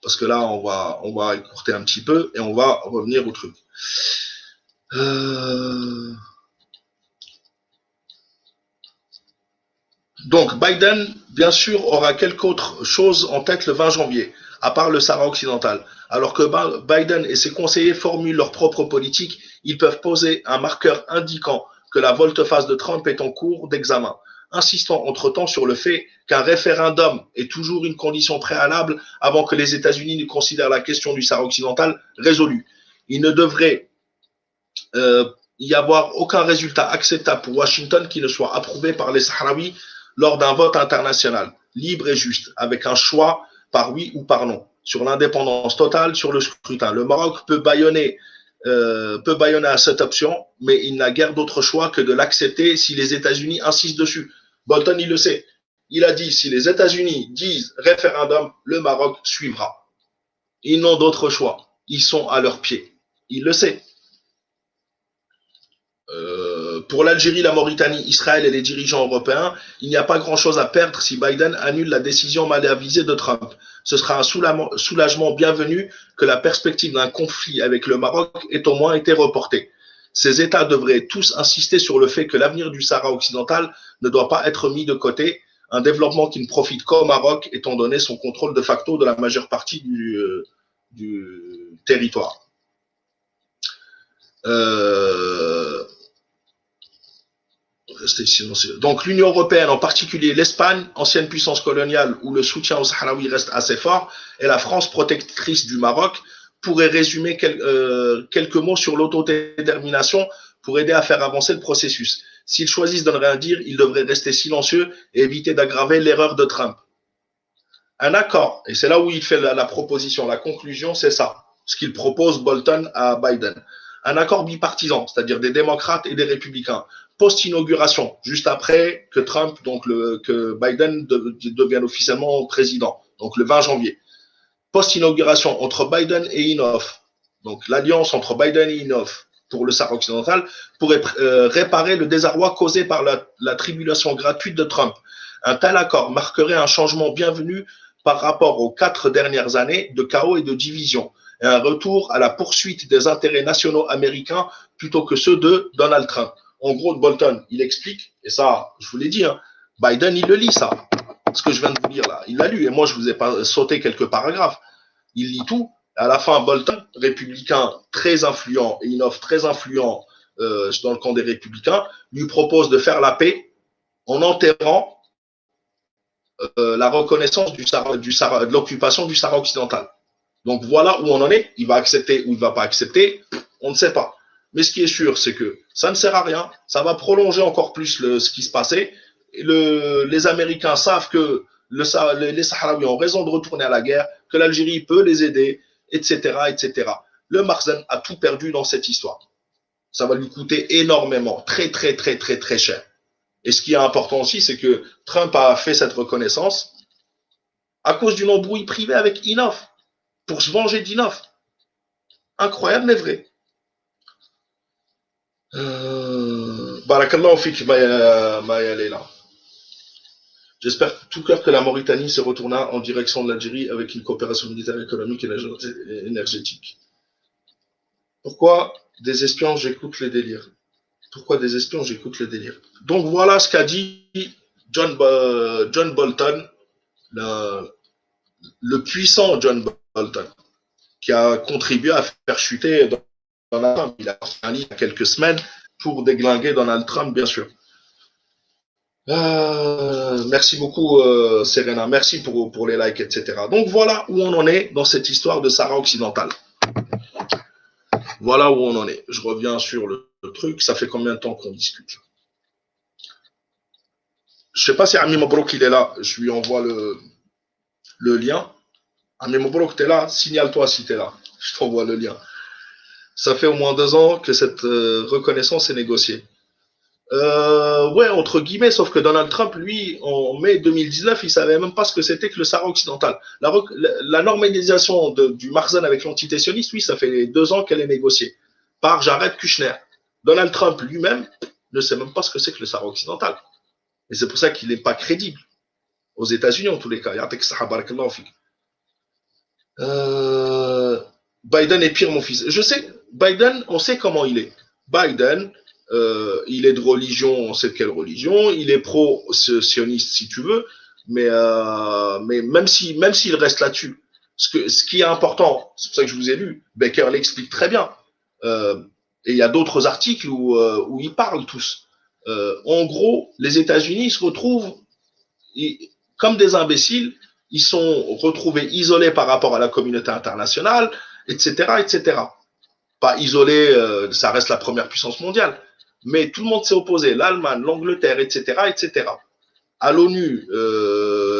parce que là, on va écourter un petit peu et on va revenir au truc. Donc Biden, bien sûr, aura quelque autre chose en tête le 20 janvier, à part le Sahara occidental. Alors que Biden et ses conseillers formulent leur propre politique, ils peuvent poser un marqueur indiquant que la volte-face de Trump est en cours d'examen, insistant entre-temps sur le fait qu'un référendum est toujours une condition préalable avant que les États-Unis ne considèrent la question du Sahara occidental résolue. Il ne devrait y avoir aucun résultat acceptable pour Washington qui ne soit approuvé par les Sahraouis lors d'un vote international, libre et juste, avec un choix par oui ou par non, sur l'indépendance totale, sur le scrutin. Le Maroc peut bâillonner à cette option, mais il n'a guère d'autre choix que de l'accepter si les États-Unis insistent dessus. Bolton, il le sait. Il a dit, si les États-Unis disent référendum, le Maroc suivra. Ils n'ont d'autre choix. Ils sont à leurs pieds. Il le sait. Pour l'Algérie, la Mauritanie, Israël et les dirigeants européens, il n'y a pas grand-chose à perdre si Biden annule la décision mal avisée de Trump. Ce sera un soulagement bienvenu que la perspective d'un conflit avec le Maroc ait au moins été reportée. Ces États devraient tous insister sur le fait que l'avenir du Sahara occidental ne doit pas être mis de côté, un développement qui ne profite qu'au Maroc étant donné son contrôle de facto de la majeure partie du territoire. Donc l'Union européenne, en particulier l'Espagne, ancienne puissance coloniale où le soutien aux Sahraouis reste assez fort, et la France protectrice du Maroc, pourrait résumer quelques mots sur l'autodétermination pour aider à faire avancer le processus. S'ils choisissent de ne rien dire, ils devraient rester silencieux et éviter d'aggraver l'erreur de Trump. Un accord, et c'est là où il fait la proposition, la conclusion, c'est ça, ce qu'il propose Bolton à Biden. Un accord bipartisan, c'est-à-dire des démocrates et des républicains, post-inauguration, juste après que Trump, donc que Biden devienne officiellement président, donc le 20 janvier. Post-inauguration entre Biden et Inhofe, donc l'alliance entre Biden et Inhofe pour le Sahara occidental, pourrait réparer le désarroi causé par la tribulation gratuite de Trump. Un tel accord marquerait un changement bienvenu par rapport aux 4 dernières années de chaos et de division, et un retour à la poursuite des intérêts nationaux américains plutôt que ceux de Donald Trump. En gros, Bolton, il explique, et ça, je vous l'ai dit, hein, Biden, il le lit, ça. Ce que je viens de vous dire là, il l'a lu, et moi, je vous ai pas sauté quelques paragraphes. Il lit tout. À la fin, Bolton, républicain très influent, et Inhofe très influent dans le camp des républicains, lui propose de faire la paix en enterrant la reconnaissance de l'occupation du Sahara occidental. Donc voilà où on en est. Il va accepter ou il ne va pas accepter, on ne sait pas. Mais ce qui est sûr, c'est que ça ne sert à rien. Ça va prolonger encore plus ce qui se passait. Et les Américains savent que les Sahraouis ont raison de retourner à la guerre, que l'Algérie peut les aider, etc., etc. Le Makhzen a tout perdu dans cette histoire. Ça va lui coûter énormément, très, très, très, très, très cher. Et ce qui est important aussi, c'est que Trump a fait cette reconnaissance à cause d'une embrouille privée avec Inhofe, pour se venger d'Inhofe. Incroyable, mais vrai. Barakallahu fik, Maya Leila. J'espère de tout cœur que la Mauritanie se retourna en direction de l'Algérie avec une coopération militaire, économique et énergétique. Pourquoi des espions, j'écoute les délires? Pourquoi des espions, j'écoute les délires? Donc voilà ce qu'a dit John Bolton, le puissant John Bolton, qui a contribué à faire chuter Donald Trump. Il a sorti un livre il y a quelques semaines pour déglinguer Donald Trump, bien sûr. Merci beaucoup, Serena. Merci pour les likes, etc. Donc voilà où on en est dans cette histoire de Sahara occidental. Voilà où on en est. Je reviens sur le truc. Ça fait combien de temps qu'on discute? Je sais pas si Ami Mabrouk il est là. Je lui envoie le lien. Ami Mabrouk, t'es là? Signale-toi si t'es là. Je t'envoie le lien. Ça fait au moins 2 ans que cette reconnaissance est négociée. Ouais, entre guillemets, sauf que Donald Trump, lui, en mai 2019, il savait même pas ce que c'était que le Sahara occidental. La normalisation du Makhzen avec l'entité sioniste, oui, ça fait 2 ans qu'elle est négociée par Jared Kushner. Donald Trump lui-même ne sait même pas ce que c'est que le Sahara occidental. Et c'est pour ça qu'il n'est pas crédible aux États-Unis en tous les cas. Biden est pire, mon fils. Je sais, Biden, on sait comment il est. Biden, il est de religion, on sait de quelle religion, il est pro-sioniste si tu veux, mais même s'il reste là-dessus, ce qui est important, c'est pour ça que je vous ai lu, Baker l'explique très bien. Et il y a d'autres articles où ils parlent tous. En gros, les États-Unis se retrouvent comme des imbéciles, ils sont retrouvés isolés par rapport à la communauté internationale, etc., etc. Pas isolés, ça reste la première puissance mondiale, mais tout le monde s'est opposé, l'Allemagne, l'Angleterre, etc., etc. À l'ONU,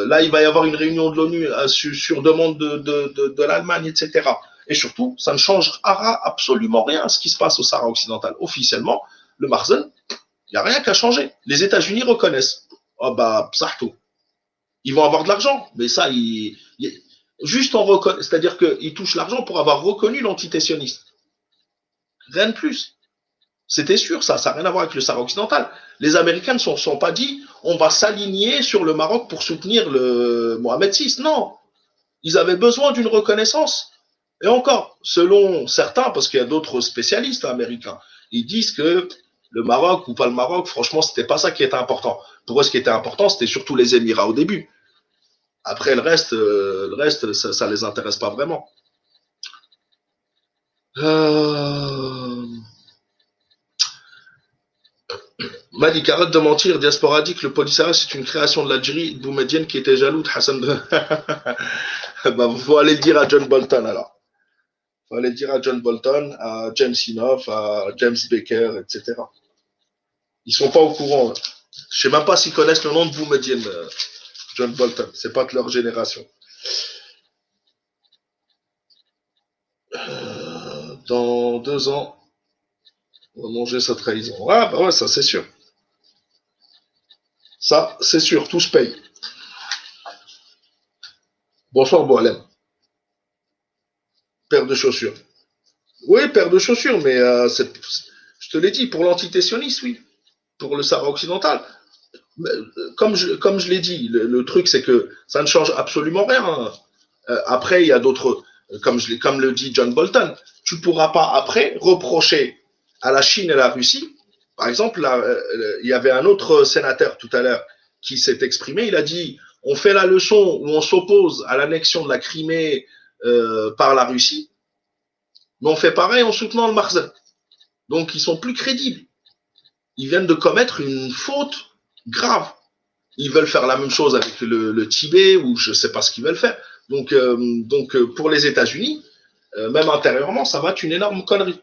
là, il va y avoir une réunion de l'ONU sur demande de l'Allemagne, etc. Et surtout, ça ne changera absolument rien à ce qui se passe au Sahara occidental. Officiellement, le Marzen, il n'y a rien qu'à changer. Les États-Unis reconnaissent. Oh bah, tout. Ils vont avoir de l'argent, mais ça, juste en reconnaissant, c'est-à-dire qu'ils touchent l'argent pour avoir reconnu l'entité sioniste. Rien de plus. C'était sûr, ça n'a rien à voir avec le Sahara occidental. Les Américains ne se sont pas dit on va s'aligner sur le Maroc pour soutenir le Mohamed VI. Non, ils avaient besoin d'une reconnaissance. Et encore, selon certains, parce qu'il y a d'autres spécialistes américains, ils disent que le Maroc ou pas le Maroc, franchement, c'était pas ça qui était important. Pour eux, ce qui était important, c'était surtout les Émirats au début. Après, le reste ça les intéresse pas vraiment. Malik, arrête de mentir. Diaspora dit que le Polisario, c'est une création de l'Algérie boumedienne qui était jaloux de Hassan de... bah, faut aller le dire à John Bolton, alors. Faut aller le dire à John Bolton, à James Inhofe, à James Baker, etc. Ils sont pas au courant. Je sais même pas s'ils connaissent le nom de boumedienne, John Bolton. C'est pas de leur génération. Dans 2 ans, on va manger sa trahison. Ah, bah ouais, ça c'est sûr. Ça, c'est sûr, tout se paye. Bonsoir, Boalem. Paire de chaussures. Oui, paire de chaussures, mais je te l'ai dit, pour l'entité sioniste, oui. Pour le Sahara occidental. Comme je l'ai dit, le truc, c'est que ça ne change absolument rien. Hein. Après, il y a d'autres, comme le dit John Bolton, tu ne pourras pas après reprocher à la Chine et à la Russie. Par exemple, là, il y avait un autre sénateur tout à l'heure qui s'est exprimé. Il a dit on fait la leçon où on s'oppose à l'annexion de la Crimée par la Russie, mais on fait pareil en soutenant le Marzen. Donc, ils sont plus crédibles. Ils viennent de commettre une faute grave. Ils veulent faire la même chose avec le Tibet ou je ne sais pas ce qu'ils veulent faire. Donc pour les États-Unis, même intérieurement, ça va être une énorme connerie.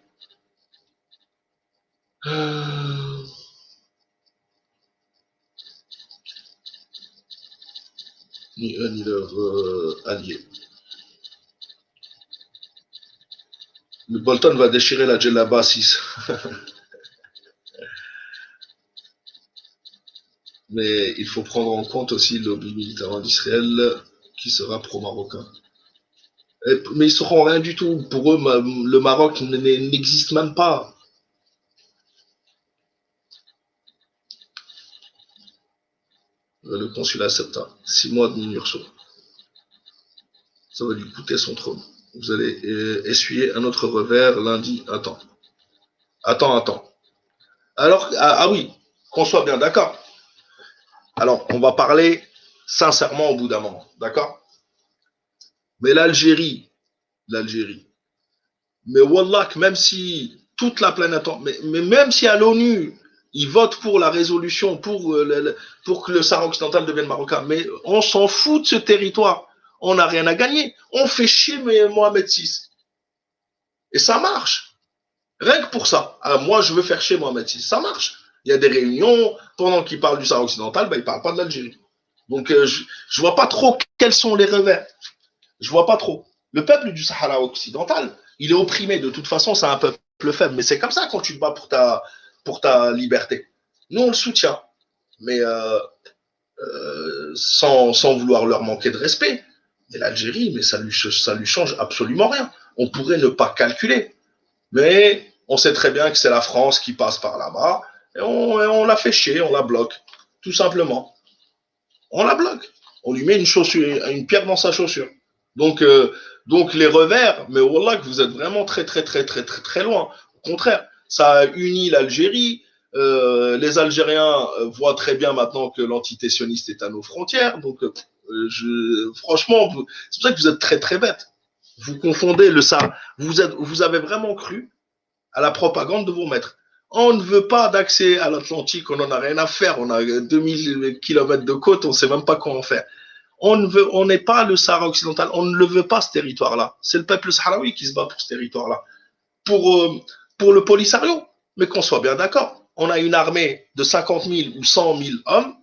Ni eux ni leurs alliés. Le Bolton va déchirer la Djellaba 6. Mais il faut prendre en compte aussi le lobby militaire d'Israël qui sera pro-marocain. Mais ils ne seront rien du tout. Pour eux, le Maroc n'existe même pas. Le consul accepta. 6 mois de Minurso. Ça va lui coûter son trône. Vous allez essuyer un autre revers lundi. Attends. Alors, oui, qu'on soit bien d'accord. Alors, on va parler sincèrement au bout d'un moment, d'accord? Mais l'Algérie, mais wallah, même si toute la planète, mais même si à l'ONU, ils votent pour la résolution, pour que le Sahara occidental devienne marocain, mais on s'en fout de ce territoire. On n'a rien à gagner. On fait chier Mohamed VI. Et ça marche. Rien que pour ça. Alors moi, je veux faire chier Mohamed VI. Ça marche. Il y a des réunions. Pendant qu'il parle du Sahara occidental, il ne parle pas de l'Algérie. Donc, je ne vois pas trop quels sont les revers. Je ne vois pas trop. Le peuple du Sahara occidental, il est opprimé. De toute façon, c'est un peuple faible. Mais c'est comme ça quand tu te bats pour ta liberté. Nous, on le soutient. Mais sans vouloir leur manquer de respect. Mais l'Algérie, mais ça lui change absolument rien. On pourrait ne pas calculer. Mais on sait très bien que c'est la France qui passe par là-bas. Et on la fait chier, on la bloque. Tout simplement. On la bloque. On lui met une pierre dans sa chaussure. Donc, Donc les revers, mais wallah que vous êtes vraiment très loin. Au contraire, ça a uni l'Algérie. Les Algériens voient très bien maintenant que l'entité sioniste est à nos frontières. Donc, franchement, c'est pour ça que vous êtes très bêtes. Vous confondez le ça. Vous avez vraiment cru à la propagande de vos maîtres. On ne veut pas d'accès à l'Atlantique, on n'en a rien à faire. On a 2000 kilomètres de côte, on ne sait même pas comment faire. On n'est pas le Sahara occidental, on ne le veut pas ce territoire-là. C'est le peuple sahraoui qui se bat pour ce territoire-là. Pour le Polisario. Mais qu'on soit bien d'accord, on a une armée de 50 000 ou 100 000 hommes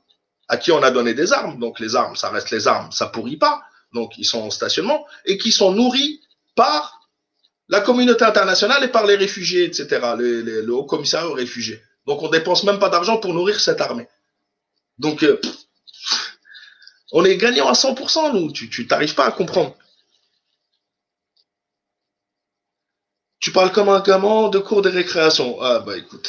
à qui on a donné des armes. Donc les armes, ça reste les armes, ça pourrit pas. Donc ils sont en stationnement et qui sont nourris par la communauté internationale et par les réfugiés, etc., le Haut Commissariat aux réfugiés. Donc on ne dépense même pas d'argent pour nourrir cette armée. Donc on est gagnant à 100%, nous. Tu t'arrives pas à comprendre. Tu parles comme un gamin de cours de récréation. Ah bah écoute,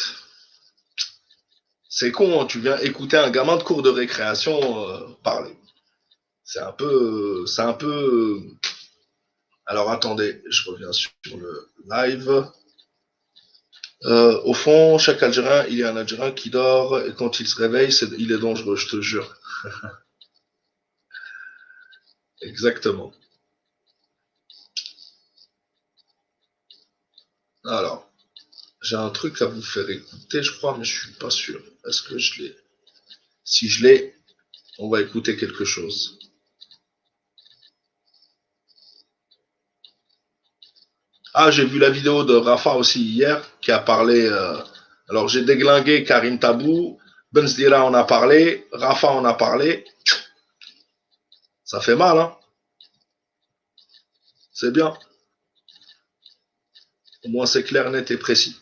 c'est con, hein, tu viens écouter un gamin de cours de récréation parler. C'est un peu... Alors attendez, je reviens sur le live. Au fond, chaque Algérien, il y a un Algérien qui dort et quand il se réveille, il est dangereux, je te jure. Exactement. Alors, j'ai un truc à vous faire écouter, je crois, mais je suis pas sûr. Est-ce que je l'ai? Si je l'ai, on va écouter quelque chose. Ah, j'ai vu la vidéo de Rafa aussi hier, qui a parlé. Alors, j'ai déglingué Karim Tabou, Benzdira en a parlé, Rafa en a parlé. Ça fait mal, hein? C'est bien. Au moins, c'est clair, net et précis.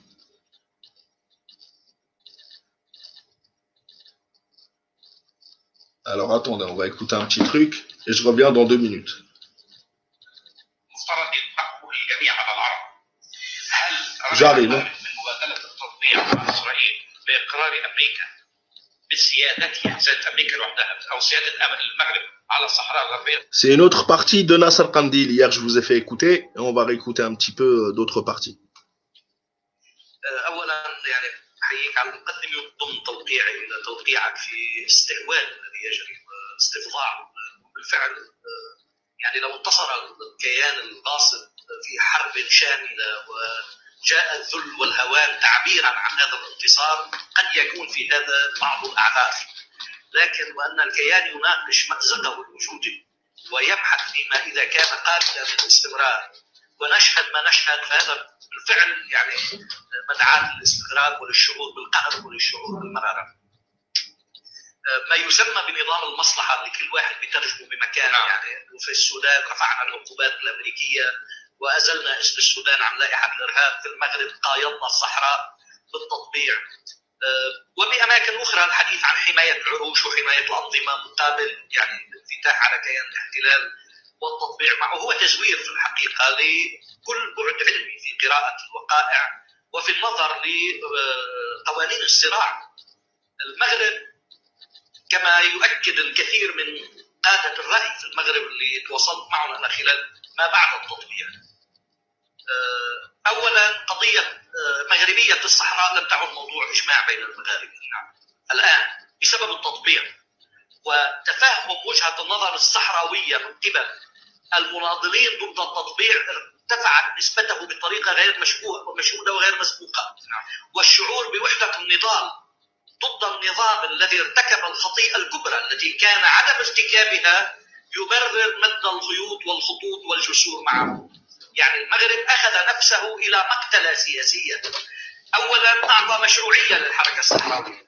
Alors, attendez, on va écouter un petit truc et je reviens dans 2 minutes. J'arrive. Hein. C'est une autre partie de Nasser Kandil. Hier, je vous ai fait écouter et on va réécouter un petit peu d'autres parties. أحييك على المقدمة ضمن توقيعك في استهوان الذي يجري واستفضاع بالفعل. يعني لو انتصر الكيان الغاصب في حرب شاملة وجاء الذل والهوان تعبيرا عن هذا الانتصار، قد يكون في هذا بعض الأعذار، لكن وأن الكيان يناقش مأزقه الوجودي ويبحث فيما إذا كان قابلا للاستمرار ونشهد ما نشهد، فهذا بالفعل يعني مدعاة للاستغراب وللشعور بالقهر وللشعور بالمرارة. ما يسمى بنظام المصلحة اللي كل واحد بيترجمه بمكان. يعني وفي السودان رفعنا العقوبات الأمريكية وأزلنا اسم السودان عن لائحة الإرهاب. في المغرب قايضنا الصحراء بالتطبيع. وبأماكن أخرى الحديث عن حماية العروش وحماية الأنظمة مقابل يعني الانفتاح على كيان الاحتلال والتطبيع معه. هو تزوير في الحقيقة لكل بعد علمي في قراءة الوقائع وفي النظر لقوانين الصراع. المغرب كما يؤكد الكثير من قادة الرأي في المغرب اللي تواصلت معهم أنا خلال ما بعد التطبيع، أولا قضية مغربية الصحراء لم تعد موضوع إجماع بين المغاربة. الآن بسبب التطبيع وتفهم وجهة النظر الصحراوية من قبل المناضلين ضد التطبيع ارتفعت نسبته بطريقة غير مشهودة وغير مسبوقة. والشعور بوحدة النضال ضد النظام الذي ارتكب الخطيئة الكبرى التي كان عدم ارتكابها يبرر مد الخيوط والخطوط والجسور معه. يعني المغرب أخذ نفسه إلى مقتلة سياسية. أولا أعطى مشروعية للحركة الصحراوية.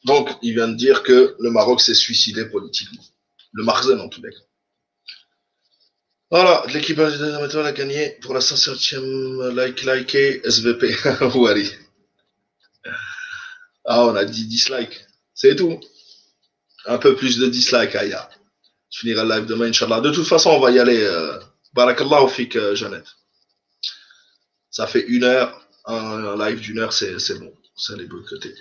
Donc, il vient de dire que le Maroc s'est suicidé politiquement. Le Makhzen, en tout cas. Voilà, l'équipage des amateurs a gagné pour la 107e liké SVP. Wari. Ah, on a dit dislike. C'est tout. Un peu plus de dislike, Aya. Je finirai le live demain, Inch'Allah. De toute façon, on va y aller. Barakallahu fik, Jeannette. Ça fait 1 heure. Un live d'1 heure, c'est bon. C'est les bons côtés.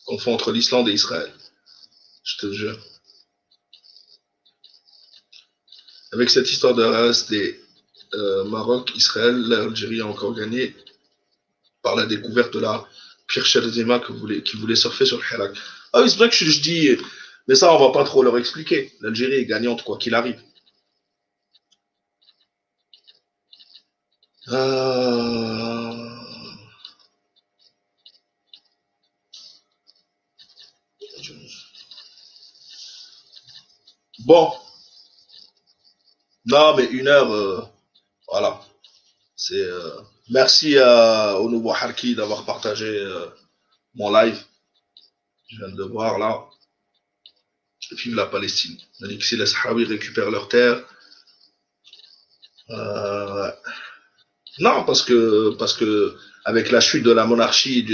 Confond entre l'Islande et Israël. Je te jure. Avec cette histoire de rester Maroc, Israël, l'Algérie a encore gagné par la découverte de la pire Cherzima qui voulait surfer sur le Hirak. Ah oui, c'est vrai que je dis, mais ça, on va pas trop leur expliquer. L'Algérie est gagnante quoi qu'il arrive. Bon, non, mais 1 heure, voilà. C'est merci au nouveau Harki d'avoir partagé mon live. Je viens de le voir là. Vive la Palestine. On a dit que si les Sahraouis récupèrent leurs terres, non, parce que avec la chute de la monarchie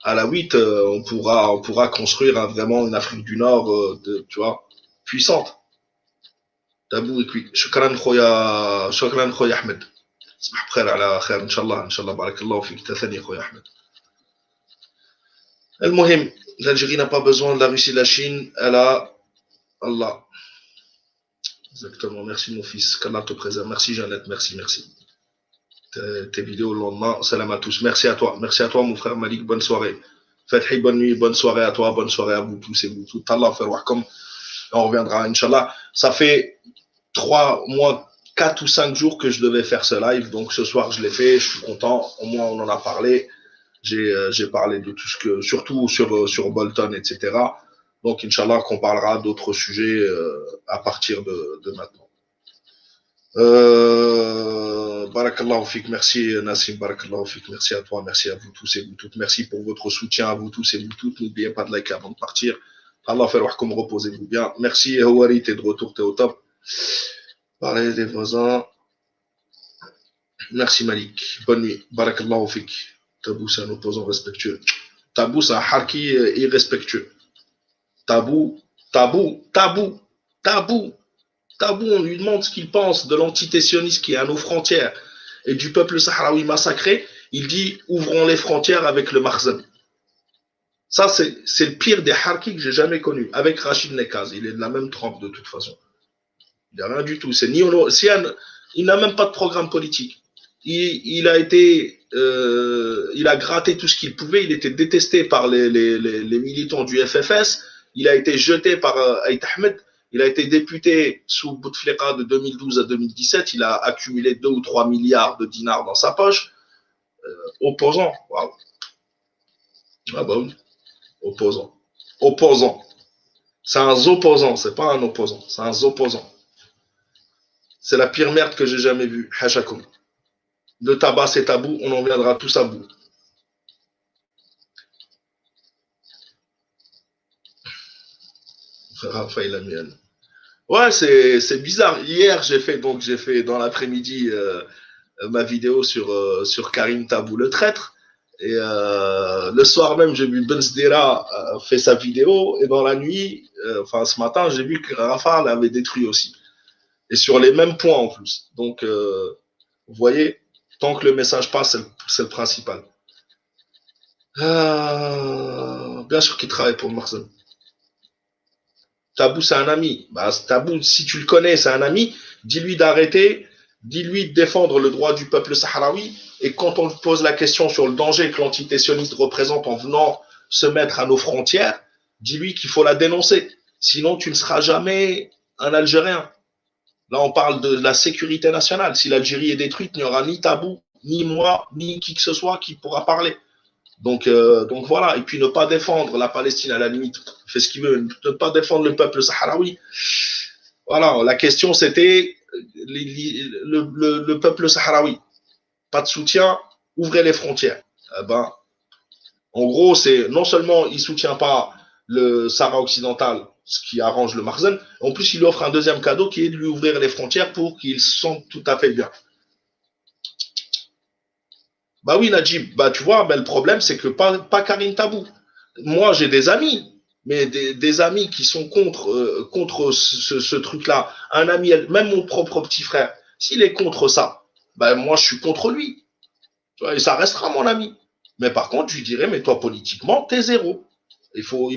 alaouite, on pourra construire vraiment une Afrique du Nord, tu vois, puissante. Tabou et cuit. Shukran khoya Ahmed. صباح بخير على خير ان شاء الله بارك الله فيك تثني خويا احمد. المهم l'Algérie n'a pas besoin de la Russie et de la Chine, elle a Allah. Exactement, merci mon fils, qu'Allah te préserve. Merci Jeannette, merci. Tes vidéos le lendemain, salam à tous. Merci à toi mon frère Malik, bonne soirée. Fathi, bonne nuit, bonne soirée à toi, bonne soirée à vous tous et vous tous. Allah fait comme on reviendra Inch'Allah. Ça fait 3 mois 4 ou 5 jours que je devais faire ce live, donc ce soir je l'ai fait, je suis content, au moins on en a parlé, j'ai parlé de tout ce que, surtout sur Bolton, etc. Donc Inch'Allah qu'on parlera d'autres sujets à partir de maintenant. Barakallahu fik, merci Nassim, barakallahu fik, merci à toi, merci à vous tous et vous toutes, merci pour votre soutien à vous tous et vous toutes, n'oubliez pas de liker avant de partir. Allah fait comme reposez-vous bien. Merci Hawari, t'es de retour, t'es au top. Parlez des voisins. Merci Malik. Bonne nuit. Barakallahu fik. Tabou, c'est un opposant respectueux. Tabou, c'est un harki irrespectueux. Tabou, on lui demande ce qu'il pense de l'entité sioniste qui est à nos frontières et du peuple sahraoui massacré. Il dit, ouvrons les frontières avec le Makhzen. Ça, c'est le pire des harkis que j'ai jamais connu. Avec Rachid Nekaz. Il est de la même trempe de toute façon. Il n'y a rien du tout. Il n'a même pas de programme politique. Il a gratté tout ce qu'il pouvait. Il était détesté par les militants du FFS. Il a été jeté par Aït Ahmed. Il a été député sous Bouteflika de 2012 à 2017. Il a accumulé 2 ou 3 milliards de dinars dans sa poche. Opposant. Waouh. Ah bah oui. Opposant. C'est un opposant. C'est pas un opposant. C'est un opposant. C'est la pire merde que j'ai jamais vue. Hachakoum. Le tabac, c'est tabou. On en viendra tous à bout. Raphaël Amiel. Ouais, c'est bizarre. Hier, j'ai fait dans l'après-midi ma vidéo sur Karim Tabou, le traître. Et le soir même, j'ai vu Ben Sdera fait sa vidéo. Et dans la nuit, ce matin, j'ai vu que Rafa l'avait détruit aussi. Et sur les mêmes points en plus. Donc, vous voyez, tant que le message passe, c'est le principal. Bien sûr qu'il travaille pour Marzen. Tabou, c'est un ami. Tabou, si tu le connais, c'est un ami. Dis-lui d'arrêter. Dis-lui de défendre le droit du peuple sahraoui. Et quand on lui pose la question sur le danger que l'entité sioniste représente en venant se mettre à nos frontières, dis-lui qu'il faut la dénoncer. Sinon, tu ne seras jamais un Algérien. Là, on parle de la sécurité nationale. Si l'Algérie est détruite, il n'y aura ni Tabou, ni moi, ni qui que ce soit qui pourra parler. Donc voilà. Et puis ne pas défendre la Palestine à la limite. Il fait ce qu'il veut. Ne pas défendre le peuple sahraoui. Voilà. La question, c'était le peuple sahraoui. Pas de soutien, ouvrez les frontières. En gros, c'est non seulement il ne soutient pas le Sahara occidental, ce qui arrange le Makhzen, en plus il lui offre un deuxième cadeau qui est de lui ouvrir les frontières pour qu'il se sente tout à fait bien. Bah oui, Najib, tu vois, le problème c'est que pas Karim Tabou. Moi j'ai des amis, mais des amis qui sont contre ce truc-là. Un ami, même mon propre petit frère, s'il est contre ça, moi je suis contre lui. Et ça restera mon ami. Mais par contre, je lui dirais, mais toi politiquement, t'es zéro. Il faut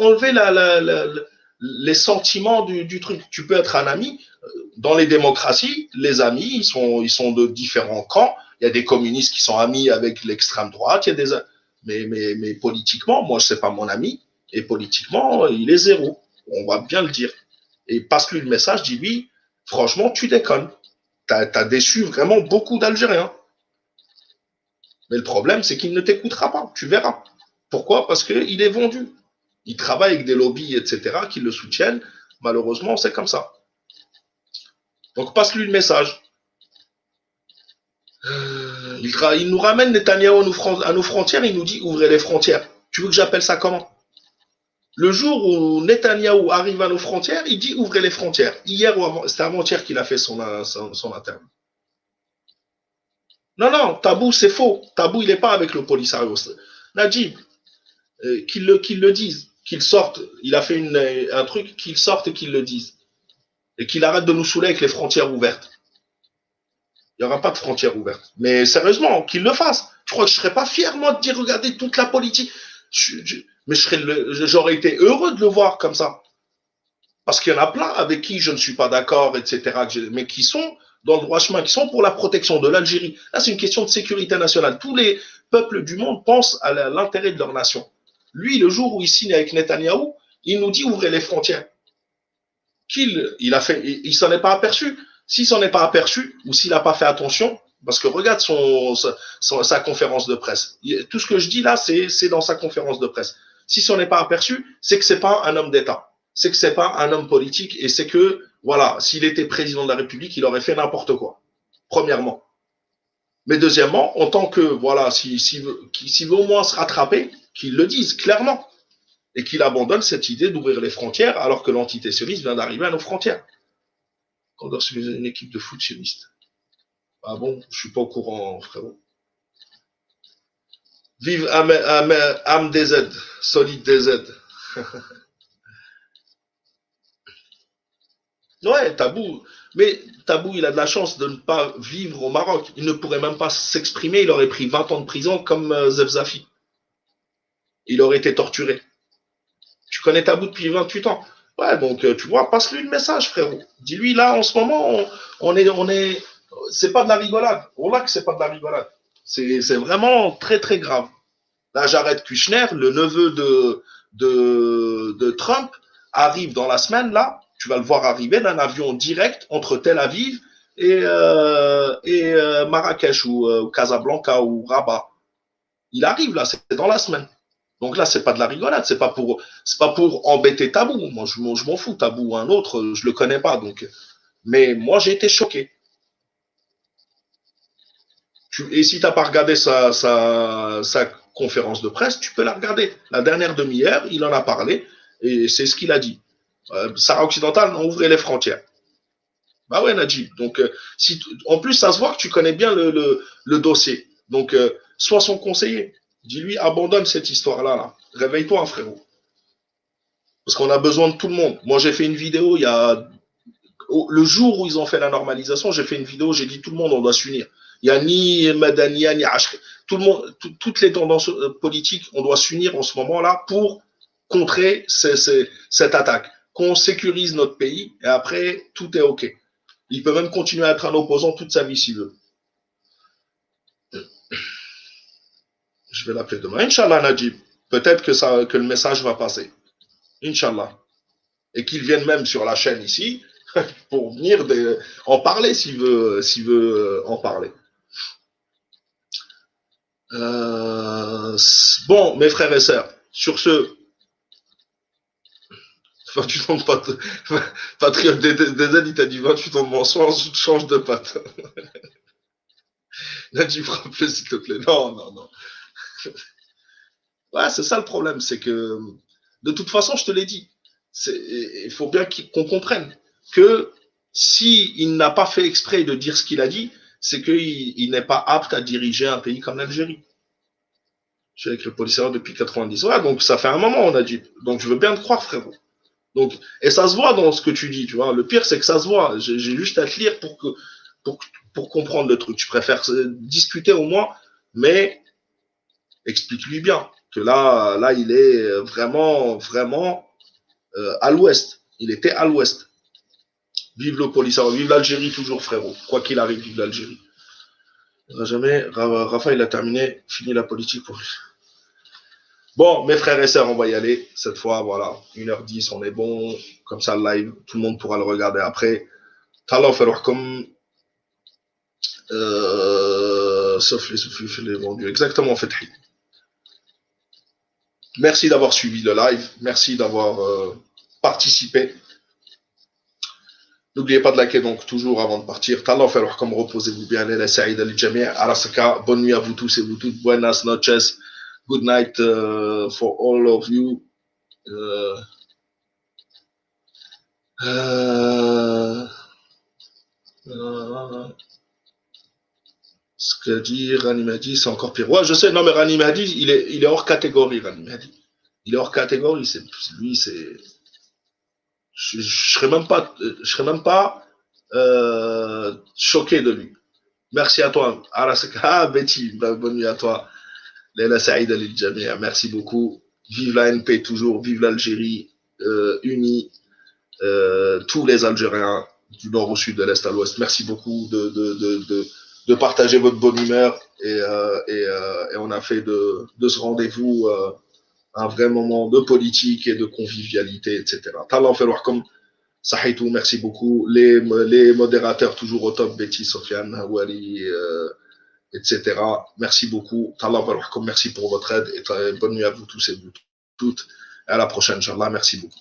enlever les sentiments du truc. Tu peux être un ami. Dans les démocraties, les amis, ils sont de différents camps. Il y a des communistes qui sont amis avec l'extrême droite. Il y a des, mais politiquement, moi, c'est pas mon ami. Et politiquement, il est zéro. On va bien le dire. Et passe-lui le message, dis-lui, franchement, tu déconnes. T'as déçu vraiment beaucoup d'Algériens. Mais le problème, c'est qu'il ne t'écoutera pas. Tu verras. Pourquoi? Parce qu'il est vendu. Il travaille avec des lobbies, etc., qui le soutiennent. Malheureusement, c'est comme ça. Donc, passe-lui le message. Il nous ramène Netanyahou à nos frontières, il nous dit ouvrez les frontières. Tu veux que j'appelle ça comment? Le jour où Netanyahou arrive à nos frontières, il dit ouvrez les frontières. Hier ou avant, c'était avant-hier qu'il a fait son interne. Non, non, Tabou, c'est faux. Tabou, il n'est pas avec le Polisario. Najib, qu'il le dise, qu'il sorte. Il a fait un truc, qu'il sorte et qu'il le dise. Et qu'il arrête de nous saouler avec les frontières ouvertes. Il n'y aura pas de frontières ouvertes. Mais sérieusement, qu'il le fasse. Je crois que je ne serais pas fier, moi, de dire, regardez toute la politique. Mais j'aurais été heureux de le voir comme ça. Parce qu'il y en a plein avec qui je ne suis pas d'accord, etc., mais qui sont dans le droit chemin, qui sont pour la protection de l'Algérie. Là, c'est une question de sécurité nationale. Tous les peuples du monde pensent à l'intérêt de leur nation. Lui, le jour où il signe avec Netanyahou, il nous dit ouvrez les frontières. Il s'en est pas aperçu. S'il s'en est pas aperçu, ou s'il n'a pas fait attention, parce que regarde sa conférence de presse. Tout ce que je dis là, c'est dans sa conférence de presse. S'il s'en est pas aperçu, c'est que c'est pas un homme d'État. C'est que c'est pas un homme politique et c'est que, voilà, s'il était président de la République, il aurait fait n'importe quoi. Premièrement. Mais deuxièmement, en tant que, voilà, s'il veut au moins se rattraper, qu'il le dise clairement. Et qu'il abandonne cette idée d'ouvrir les frontières alors que l'antiterrorisme vient d'arriver à nos frontières. Quand on suit une équipe de foot sioniste. Ah bon, je suis pas au courant, frérot. Vive Am DZ, solide DZ. Ouais, Tabou. Mais Tabou, il a de la chance de ne pas vivre au Maroc. Il ne pourrait même pas s'exprimer. Il aurait pris 20 ans de prison comme Zebzafi. Il aurait été torturé. Tu connais Tabou depuis 28 ans. Ouais, donc tu vois, passe-lui le message, frérot. Dis-lui, là, en ce moment, c'est pas de la rigolade. On l'a que c'est pas de la rigolade. C'est vraiment très, très grave. Là, Jared Kushner, le neveu de Trump, arrive dans la semaine, là, tu vas le voir arriver d'un avion direct entre Tel Aviv et Marrakech ou Casablanca ou Rabat. Il arrive là, c'est dans la semaine. Donc là, c'est pas de la rigolade, c'est pas pour embêter Tabou. Moi, je m'en fous, Tabou ou un autre, je le connais pas. Donc, mais moi, j'ai été choqué. Et si t'as pas regardé sa conférence de presse, tu peux la regarder. La dernière demi-heure, il en a parlé et c'est ce qu'il a dit. Sahara occidentale, on ouvrait les frontières. Bah ouais, Najib. Donc, en plus, ça se voit que tu connais bien le dossier. Donc, sois son conseiller. Dis-lui, abandonne cette histoire-là. Là. Réveille-toi, frérot. Parce qu'on a besoin de tout le monde. Moi, j'ai fait une vidéo le jour où ils ont fait la normalisation, j'ai fait une vidéo, j'ai dit tout le monde, on doit s'unir. Il n'y a ni Madania, ni Ashri. Tout le monde, toutes les tendances politiques, on doit s'unir en ce moment-là pour contrer cette attaque. Qu'on sécurise notre pays et après, tout est OK. Il peut même continuer à être un opposant toute sa vie s'il veut. Je vais l'appeler demain. Inch'Allah, Najib. Peut-être que le message va passer. Inch'Allah. Et qu'il vienne même sur la chaîne ici pour venir en parler s'il veut en parler. Bon, mes frères et sœurs, sur ce, 28 ans de pâte. Patriote DZ, il t'a dit 28 ans de mensonge, change de pâte. Najib, frappe-le s'il te plaît. Non, non, non. Ouais, c'est ça le problème, c'est que de toute façon, je te l'ai dit, il faut bien qu'on comprenne que s'il n'a pas fait exprès de dire ce qu'il a dit, c'est qu'il n'est pas apte à diriger un pays comme l'Algérie. Je suis avec le policier depuis 90. Ouais, donc ça fait un moment, on a dit. Donc je veux bien te croire, frérot. Donc, et ça se voit dans ce que tu dis, tu vois. Le pire, c'est que ça se voit. J'ai juste à te lire pour comprendre le truc. Je préfère discuter au moins, mais explique-lui bien que là, il est vraiment, vraiment à l'ouest. Il était à l'ouest. Vive le Polisario, vive l'Algérie toujours, frérot. Quoi qu'il arrive, vive l'Algérie. Jamais, Rafa, il a terminé, fini la politique pour lui. Bon, mes frères et sœurs, on va y aller. Cette fois, voilà, 1h10, on est bon. Comme ça, live, tout le monde pourra le regarder après. Tallah, faire comme. Sauf les souffles, les vendus. Exactement, Fethi. Merci d'avoir suivi le live. Merci d'avoir participé. N'oubliez pas de liker donc toujours avant de partir. Tallah, faire comme reposez-vous bien. Les Saïd al-Jami'. Arasaka. Bonne nuit à vous tous et vous toutes. Buenas noches. Good night for all of you. Ce que dit Rani Mahdi, c'est encore pire. Ouais, je sais, non, mais Rani Mahdi, il est hors catégorie, Rani Mahdi. Il est hors catégorie, lui, c'est. Je serais même pas choqué de lui. Merci à toi. Ah, Betty, bonne nuit à toi. Léla Saïd al-Jamia, merci beaucoup. Vive la NP toujours, vive l'Algérie unie, tous les Algériens du nord au sud, de l'est à l'ouest. Merci beaucoup de partager votre bonne humeur et on a fait de ce rendez-vous un vrai moment de politique et de convivialité, etc. Tallah fait comme Sahitou, merci beaucoup. Les modérateurs toujours au top, Betty, Sofiane, Hawali, etc. Merci beaucoup. Tallah merci pour votre aide et bonne nuit à vous tous et vous toutes. À la prochaine, Inch'Allah. Merci beaucoup.